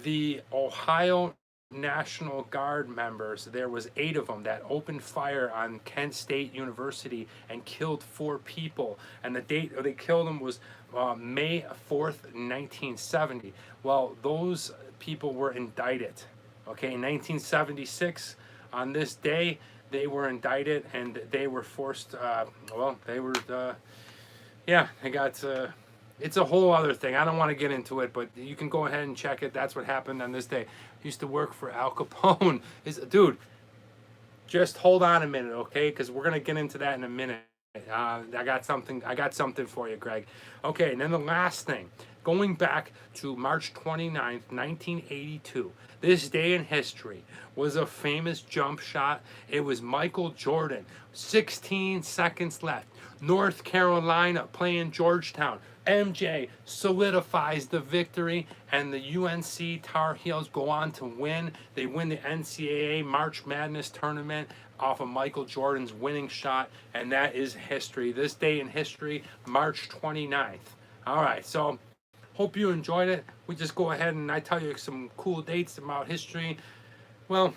The Ohio National Guard members, there was 8 of them that opened fire on Kent State University and killed 4 people. And the date they killed them was May 4th, 1970. Well, those people were indicted. Okay, in 1976, on this day, they were indicted and they were forced, yeah, they got... it's a whole other thing. I don't want to get into it, but you can go ahead and check it. That's what happened on this day. Used to work for Al Capone. Dude, just hold on a minute, okay? Because we're gonna get into that in a minute. I got something for you, Greg. Okay, and then the last thing, going back to March 29th, 1982. This day in history was a famous jump shot. It was Michael Jordan. 16 seconds left. North Carolina playing Georgetown. MJ solidifies the victory, and the UNC Tar Heels go on to win. They win the NCAA March Madness tournament off of Michael Jordan's winning shot, and that is history. This day in history, March 29th. All right, so hope you enjoyed it. We just go ahead and I tell you some cool dates about history. Well,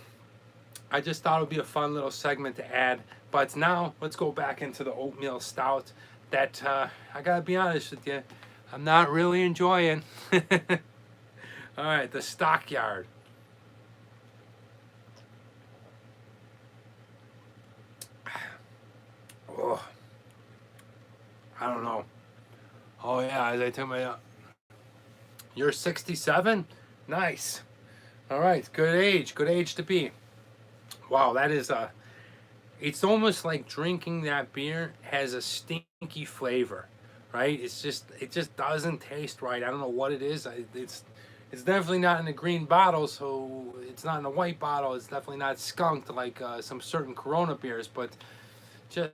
I just thought it would be a fun little segment to add. But now, let's go back into the oatmeal stout that, I gotta be honest with you, I'm not really enjoying. All right, the Stockyard. Oh, I don't know. Oh yeah, as I tell my, you're 67? Nice. All right, good age to be. Wow, that is it's almost like drinking that beer has a stinky flavor, right? It just doesn't taste right. I don't know what it is. It's definitely not in a green bottle, so it's not in a white bottle. It's definitely not skunked like some certain Corona beers, but just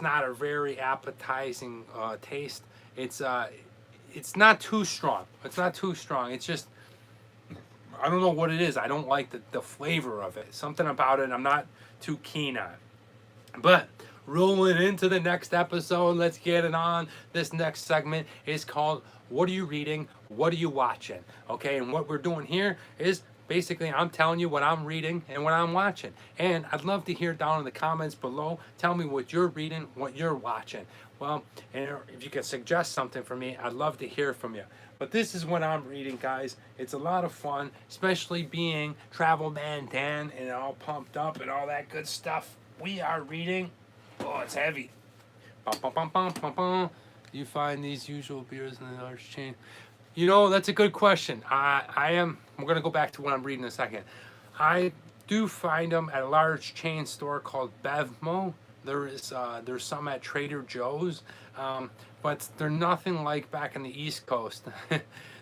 not a very appetizing taste. It's not too strong. It's not too strong. It's just, I don't know what it is. I don't like the flavor of it. Something about it I'm not too keen on. But rolling into the next episode, let's get it on. This next segment is called What Are You Reading? What Are You Watching? Okay, and what we're doing here is basically I'm telling you what I'm reading and what I'm watching. And I'd love to hear down in the comments below. Tell me what you're reading, what you're watching. Well, and if you can suggest something for me, I'd love to hear from you. But this is what I'm reading, guys. It's a lot of fun, especially being Travel Man Dan and all pumped up and all that good stuff. We are reading. Oh, it's heavy. Bum, bum, bum, bum, bum, bum. You find these usual beers in the large chain. You know, that's a good question. I'm going to go back to what I'm reading in a second. I do find them at a large chain store called Bevmo. There's some at Trader Joe's, but they're nothing like back in the East Coast.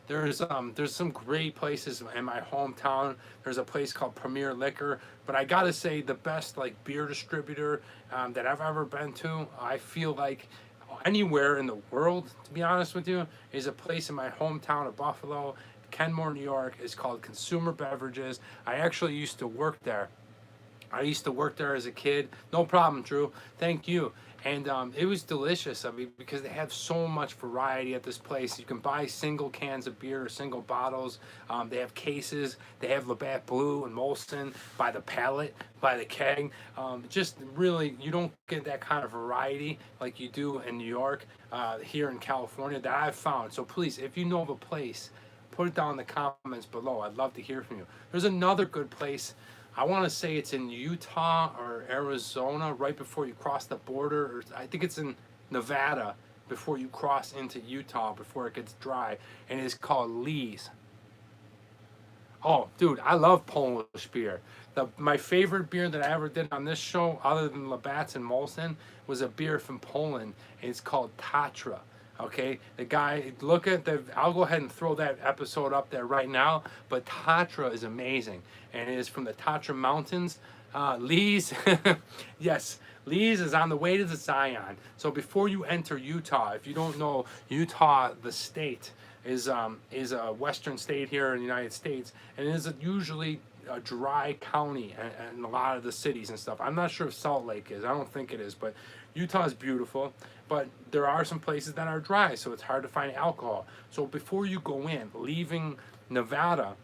There's some great places in my hometown. There's a place called Premier Liquor, but I gotta say the best like beer distributor that I've ever been to, I feel like anywhere in the world, to be honest with you, is a place in my hometown of Buffalo, Kenmore, New York. Is called Consumer Beverages. I actually used to work there. I used to work there as a kid. No problem, Drew. Thank you. And it was delicious. I mean, because they have so much variety at this place. You can buy single cans of beer or single bottles. They have cases. They have Labatt Blue and Molson by the pallet, by the keg. Just really, you don't get that kind of variety like you do in New York, here in California that I've found. So please, if you know of a place, put it down in the comments below. I'd love to hear from you. There's another good place. I want to say it's in Utah or Arizona, right before you cross the border. Or I think it's in Nevada before you cross into Utah, before it gets dry. And it's called Lee's. Oh, dude, I love Polish beer. My favorite beer that I ever did on this show, other than Labatt's and Molson, was a beer from Poland, and it's called Tatra. Okay, the guy, look at the. I'll go ahead and throw that episode up there right now. But Tatra is amazing, and it is from the Tatra Mountains. Lee's, yes, Lee's is on the way to the Zion. So before you enter Utah, if you don't know, Utah, the state, is a western state here in the United States, and it is usually a dry county and a lot of the cities and stuff. I'm not sure if Salt Lake is. I don't think it is, but Utah is beautiful. But there are some places that are dry, so it's hard to find alcohol. So before you go in, leaving Nevada,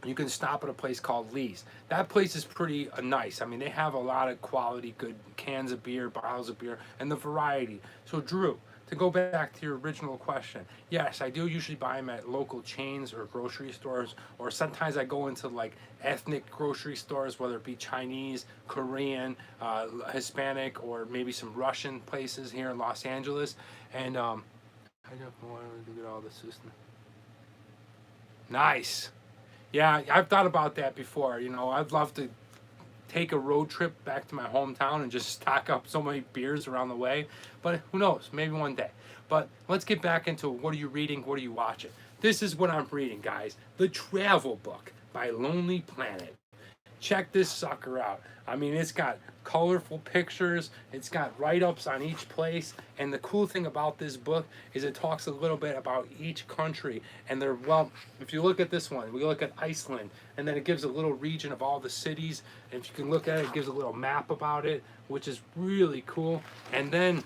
you can stop at a place called Lee's. That place is pretty nice. I mean, they have a lot of quality, good cans of beer, bottles of beer, and the variety. So, Drew, to go back to your original question, yes, I do usually buy them at local chains or grocery stores, or sometimes I go into like ethnic grocery stores, whether it be Chinese, Korean, Hispanic, or maybe some Russian places here in Los Angeles. And I don't want to get all the system. Nice. Yeah, I've thought about that before. You know, I'd love to take a road trip back to my hometown and just stock up so many beers around the way. But who knows? Maybe one day. But let's get back into what are you reading? What are you watching? This is what I'm reading, guys. The Travel Book by Lonely Planet. Check this sucker out. I mean, it's got colorful pictures, it's got write-ups on each place, and the cool thing about this book is it talks a little bit about each country, and they're, well, if you look at this one, we look at Iceland, and then it gives a little region of all the cities, and if you can look at it, it gives a little map about it, which is really cool. And then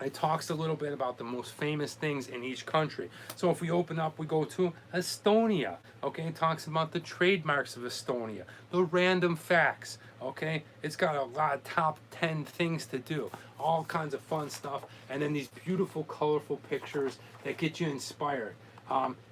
it talks a little bit about the most famous things in each country. So if we open up, we go to Estonia. Okay, it talks about the trademarks of Estonia, the random facts. Okay, it's got a lot of top 10 things to do, all kinds of fun stuff, and then these beautiful, colorful pictures that get you inspired.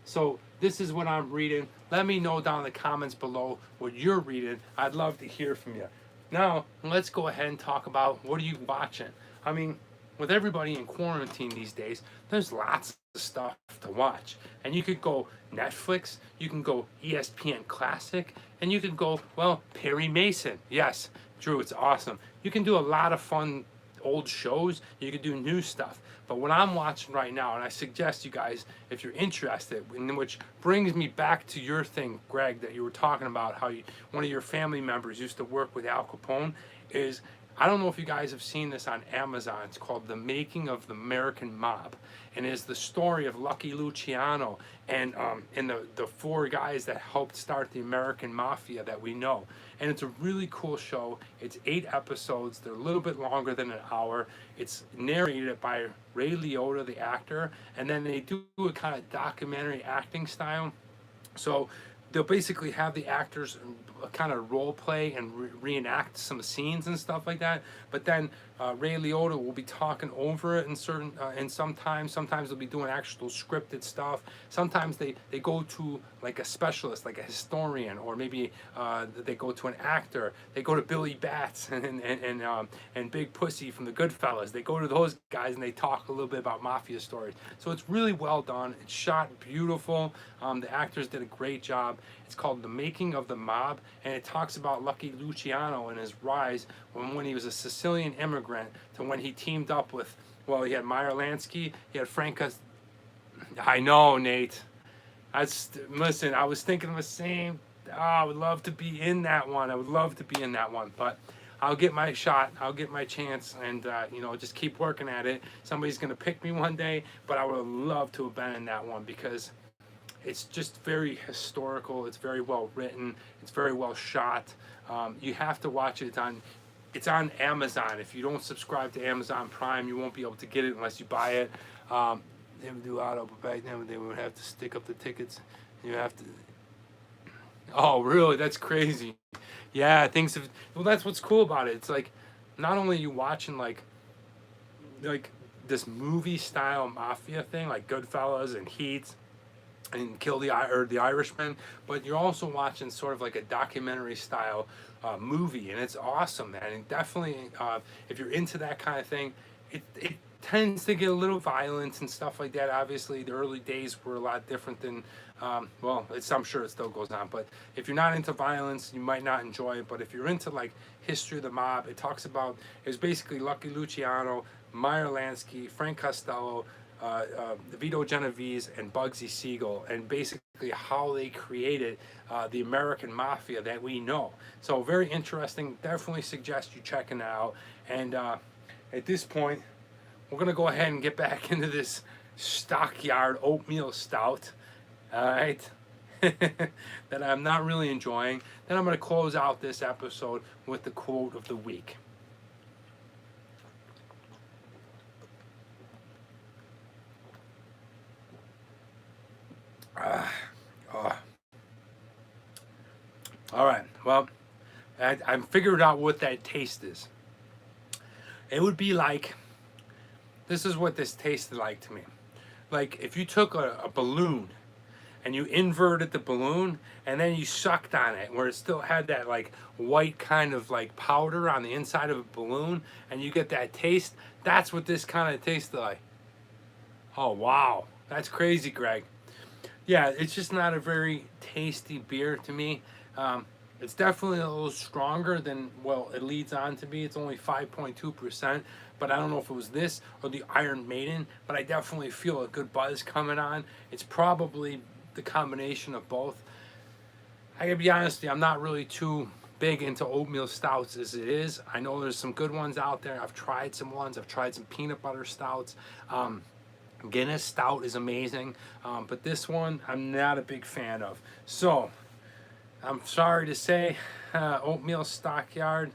So this is what I'm reading. Let me know down in the comments below what you're reading. I'd love to hear from you. Now, let's go ahead and talk about what are you watching. I mean, with everybody in quarantine these days, there's lots of stuff to watch. And you could go Netflix, you can go ESPN Classic, and you can go, well, Perry Mason. Yes, Drew, it's awesome. You can do a lot of fun old shows, you can do new stuff. But what I'm watching right now, and I suggest you guys, if you're interested, which brings me back to your thing, Greg, that you were talking about, how one of your family members used to work with Al Capone, is I don't know if you guys have seen this on Amazon. It's called The Making of the American Mob, and it's the story of Lucky Luciano and the four guys that helped start the American Mafia that we know. And it's a really cool show. It's 8 episodes. They're a little bit longer than an hour. It's narrated by Ray Liotta, the actor, and then they do a kind of documentary acting style. So they'll basically have the actors kind of role play and reenact some scenes and stuff like that. But then Ray Liotta will be talking over it in certain, and sometimes they'll be doing actual scripted stuff. Sometimes they go to like a specialist, like a historian, or maybe they go to an actor. They go to Billy Batts and Big Pussy from the Goodfellas. They go to those guys and they talk a little bit about mafia stories. So it's really well done. It's shot beautiful. The actors did a great job. It's called The Making of the Mob, and it talks about Lucky Luciano and his rise when he was a Sicilian immigrant to when he teamed up with, well, he had Meyer Lansky, he had I know, Nate. Listen, I was thinking the same. Oh, I would love to be in that one. I would love to be in that one, but I'll get my shot. I'll get my chance, and just keep working at it. Somebody's gonna pick me one day, but I would love to have been in that one because it's just very historical. It's very well written. It's very well shot. You have to watch it. It's on Amazon. If you don't subscribe to Amazon Prime, you won't be able to get it unless you buy it. They would do auto, but back then they would have to stick up the tickets. You have to. Oh, really? That's crazy. Yeah, things have. Well, that's what's cool about it. It's like, not only are you watching like this movie style mafia thing, like Goodfellas and Heat and Kill the Irishman, but you're also watching sort of like a documentary style movie, and it's awesome, man. And definitely, if you're into that kind of thing, it tends to get a little violent and stuff like that. Obviously, the early days were a lot different than, well, I'm sure it still goes on. But if you're not into violence, you might not enjoy it. But if you're into like history of the mob, it talks about, it's basically Lucky Luciano, Meyer Lansky, Frank Costello, Vito Genovese, and Bugsy Siegel, and basically how they created the American Mafia that we know. So very interesting. Definitely suggest you checking it out. And at this point, we're gonna go ahead and get back into this Stockyard oatmeal stout. All right, that I'm not really enjoying. Then I'm gonna close out this episode with the quote of the week. All right, well, I figured out what that taste is. It would be like, this is what this tasted like to me. Like if you took a balloon and you inverted the balloon and then you sucked on it where it still had that like white kind of like powder on the inside of a balloon, and you get that taste. That's what this kind of tasted like. Oh, wow. That's crazy, Greg. Yeah, it's just not a very tasty beer to me. It's definitely a little stronger than, well, it leads on to be. It's only 5.2%, but I don't know if it was this or the Iron Maiden, but I definitely feel a good buzz coming on. It's probably the combination of both. I gotta be honest with you, I'm not really too big into oatmeal stouts as it is. I know there's some good ones out there. I've tried some ones. I've tried some peanut butter stouts. Guinness stout is amazing, but this one I'm not a big fan of. So I'm sorry to say, Oatmeal Stockyard,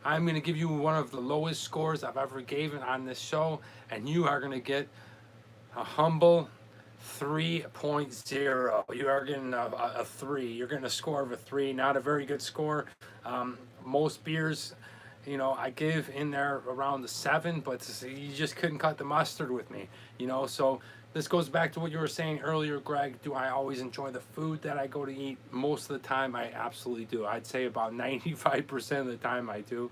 I'm going to give you one of the lowest scores I've ever given on this show, and you are going to get a humble 3.0. You are getting a 3. You're getting a score of a 3. Not a very good score. Most beers, you know, I give in there around the 7, but you just couldn't cut the mustard with me, you know. So this goes back to what you were saying earlier, Greg. Do I always enjoy the food that I go to eat? Most of the time, I absolutely do. I'd say about 95% of the time I do.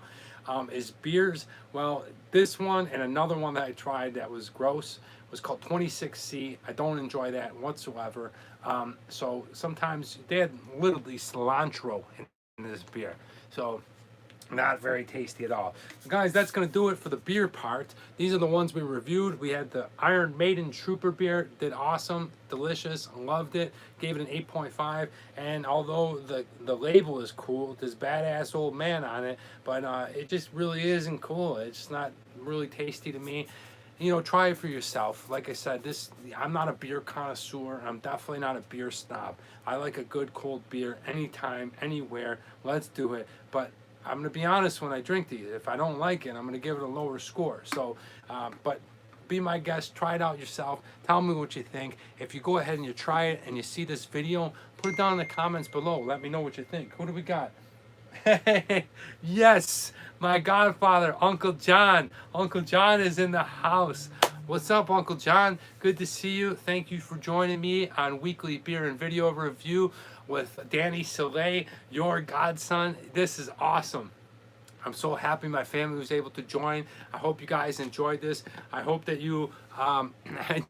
Is beers. Well, this one and another one that I tried that was gross was called 26C. I don't enjoy that whatsoever. So sometimes they had literally cilantro in this beer. So not very tasty at all. So guys, that's going to do it for the beer part. These are the ones we reviewed. We had the Iron Maiden Trooper beer. Did awesome, delicious, loved it. Gave it an 8.5. And although the label is cool, this badass old man on it, but it just really isn't cool. It's not really tasty to me. You know, try it for yourself. Like I said, I'm not a beer connoisseur. I'm definitely not a beer snob. I like a good cold beer anytime, anywhere. Let's do it. But I'm going to be honest when I drink these. If I don't like it, I'm going to give it a lower score. So, but be my guest. Try it out yourself. Tell me what you think. If you go ahead and you try it and you see this video, put it down in the comments below. Let me know what you think. Who do we got? Yes, my godfather, Uncle John. Uncle John is in the house. What's up, Uncle John? Good to see you. Thank you for joining me on Weekly Beer and Video Review with Danny Salay, your godson. This is awesome. I'm so happy my family was able to join. I hope you guys enjoyed this. I hope that you,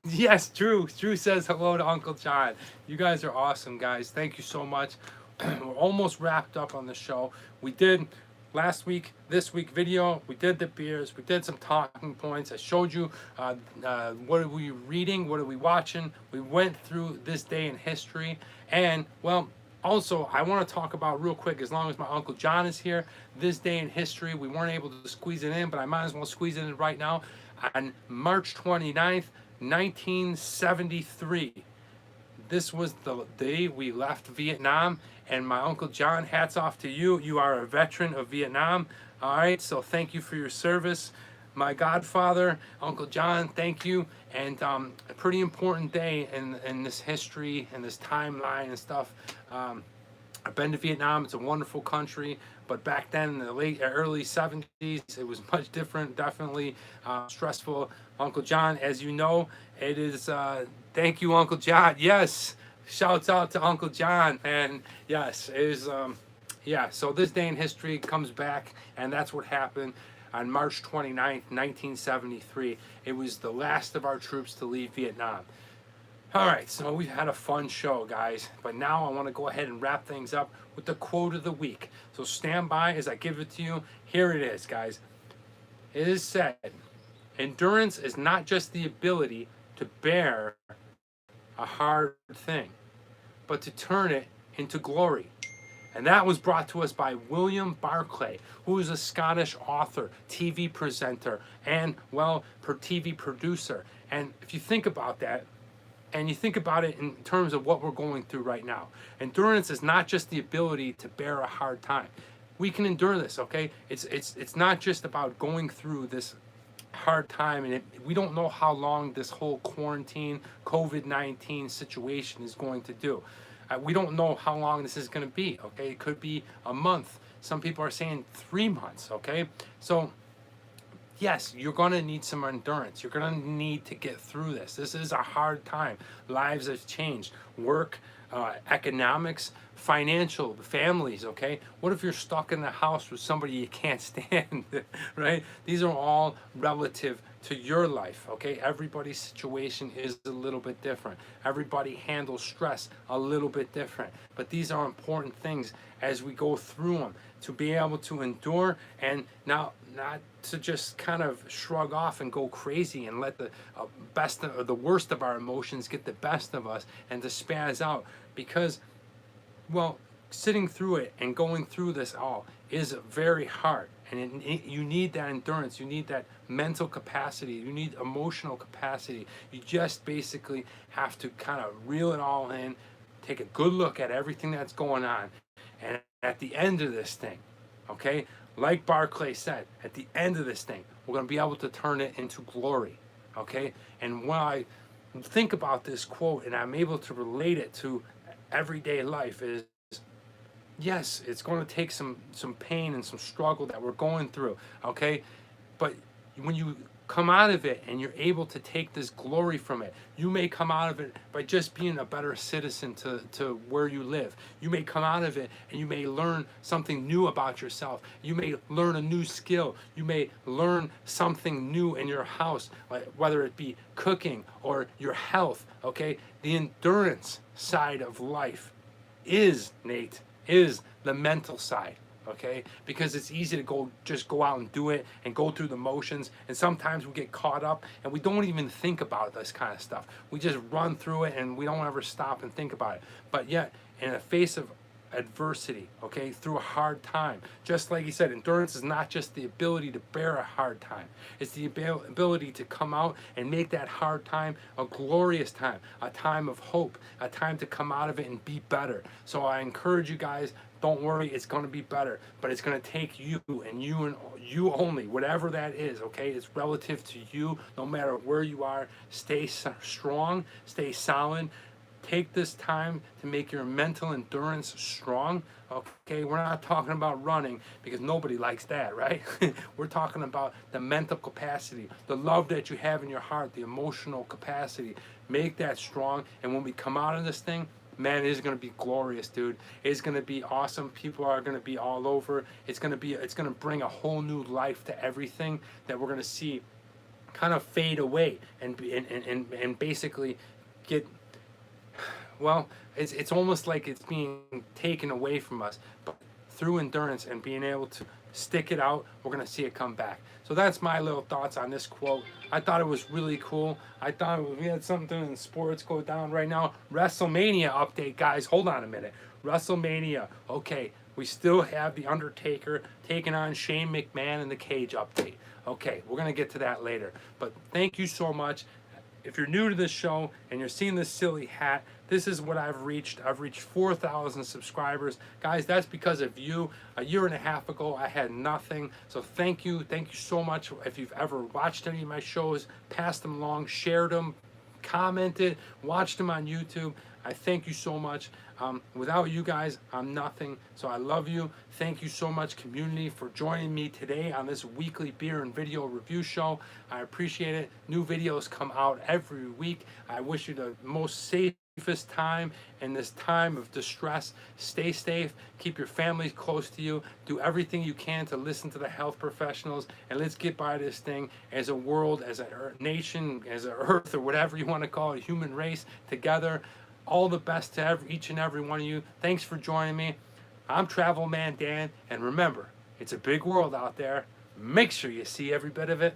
yes, Drew says hello to Uncle John. You guys are awesome, guys. Thank you so much. We're almost wrapped up on the show. We did last week, this week video. We did the beers. We did some talking points. I showed you what are we reading, what are we watching. We went through this day in history. And, well, also, I want to talk about real quick, as long as my Uncle John is here, this day in history. We weren't able to squeeze it in, but I might as well squeeze it in right now. On March 29th, 1973. This was the day we left Vietnam, and my Uncle John, hats off to you. You are a veteran of Vietnam. All right, so thank you for your service. My godfather, Uncle John, thank you. And a pretty important day in this history and this timeline and stuff. I've been to Vietnam. It's a wonderful country. But back then, in the early 70s, it was much different, definitely stressful. Uncle John, as you know, it is, thank you, Uncle John. Yes, shouts out to Uncle John. And yes, it is, yeah, so this day in history comes back, and that's what happened. on March 29th, 1973. It was the last of our troops to leave Vietnam. All right, so we've had a fun show, guys, but now I want to go ahead and wrap things up with the quote of the week. So stand by as I give it to you. Here it is, guys. It is said, endurance is not just the ability to bear a hard thing, but to turn it into glory. And that was brought to us by William Barclay, who is a Scottish author, TV presenter, and, well, TV producer. And if you think about that, and you think about it in terms of what we're going through right now, endurance is not just the ability to bear a hard time. We can endure this, okay? It's not just about going through this hard time, and we don't know how long this whole quarantine, COVID-19 situation is going to do. We don't know how long this is going to be, okay? It could be a month. Some people are saying 3 months, okay? So, yes, you're going to need some endurance. You're going to need to get through this. This is a hard time. Lives have changed. Work, economics, financial, families, okay? What if you're stuck in the house with somebody you can't stand, right? These are all relative to your life, okay? Everybody's situation is a little bit different. Everybody handles stress a little bit different. But these are important things as we go through them, to be able to endure, and now not to just kind of shrug off and go crazy and let the best or the worst of our emotions get the best of us, and to spaz out, because, well, sitting through it and going through this all is very hard. And you need that endurance. You need that mental capacity. You need emotional capacity. You just basically have to kind of reel it all in, take a good look at everything that's going on. And at the end of this thing, okay, like Barclay said, at the end of this thing, we're going to be able to turn it into glory, okay? And when I think about this quote and I'm able to relate it to everyday life, is yes, it's going to take some pain and some struggle that we're going through, okay? But when you come out of it and you're able to take this glory from it, you may come out of it by just being a better citizen to where you live. You may come out of it and you may learn something new about yourself. You may learn a new skill. You may learn something new in your house, like whether it be cooking or your health, okay? The endurance side of life is, Nate, is the mental side, okay? Because it's easy to just go out and do it and go through the motions, and sometimes we get caught up and we don't even think about this kind of stuff. We just run through it and we don't ever stop and think about it. But yet, in the face of adversity, okay, through a hard time, just like he said, endurance is not just the ability to bear a hard time. It's the ability to come out and make that hard time a glorious time, a time of hope, a time to come out of it and be better. So I encourage you guys, don't worry, it's going to be better, but it's going to take you and you only, whatever that is, okay? It's relative to you, no matter where you are. Stay strong, stay solid. Take this time to make your mental endurance strong, okay? We're not talking about running, because nobody likes that, right? We're talking about the mental capacity, the love that you have in your heart, the emotional capacity. Make that strong, and when we come out of this thing, man, it is going to be glorious, dude. It's going to be awesome. People are going to be all over. It's going to bring a whole new life to everything that we're going to see kind of fade away and basically get, well, it's almost like it's being taken away from us. But through endurance and being able to stick it out, we're going to see it come back. So that's my little thoughts on this quote. I thought it was really cool. I thought we had something in sports go down right now. WrestleMania update, guys. Hold on a minute. WrestleMania. Okay, we still have The Undertaker taking on Shane McMahon in the cage update. Okay, we're going to get to that later. But thank you so much. If you're new to this show and you're seeing this silly hat, this is what I've reached. I've reached 4,000 subscribers. Guys, that's because of you. A year and a half ago, I had nothing. So thank you. Thank you so much. If you've ever watched any of my shows, passed them along, shared them, commented, watched them on YouTube, I thank you so much. Without you guys, I'm nothing. So I love you. Thank you so much, community, for joining me today on this weekly beer and video review show. I appreciate it. New videos come out every week. I wish you the most safe safest time in this time of distress. Stay safe, keep your families close to you, do everything you can to listen to the health professionals, and let's get by this thing as a world, as a nation, as an earth, or whatever you want to call it, human race together. All the best to each and every one of you. Thanks for joining me. I'm Travel Man Dan, and remember, it's a big world out there. Make sure you see every bit of it.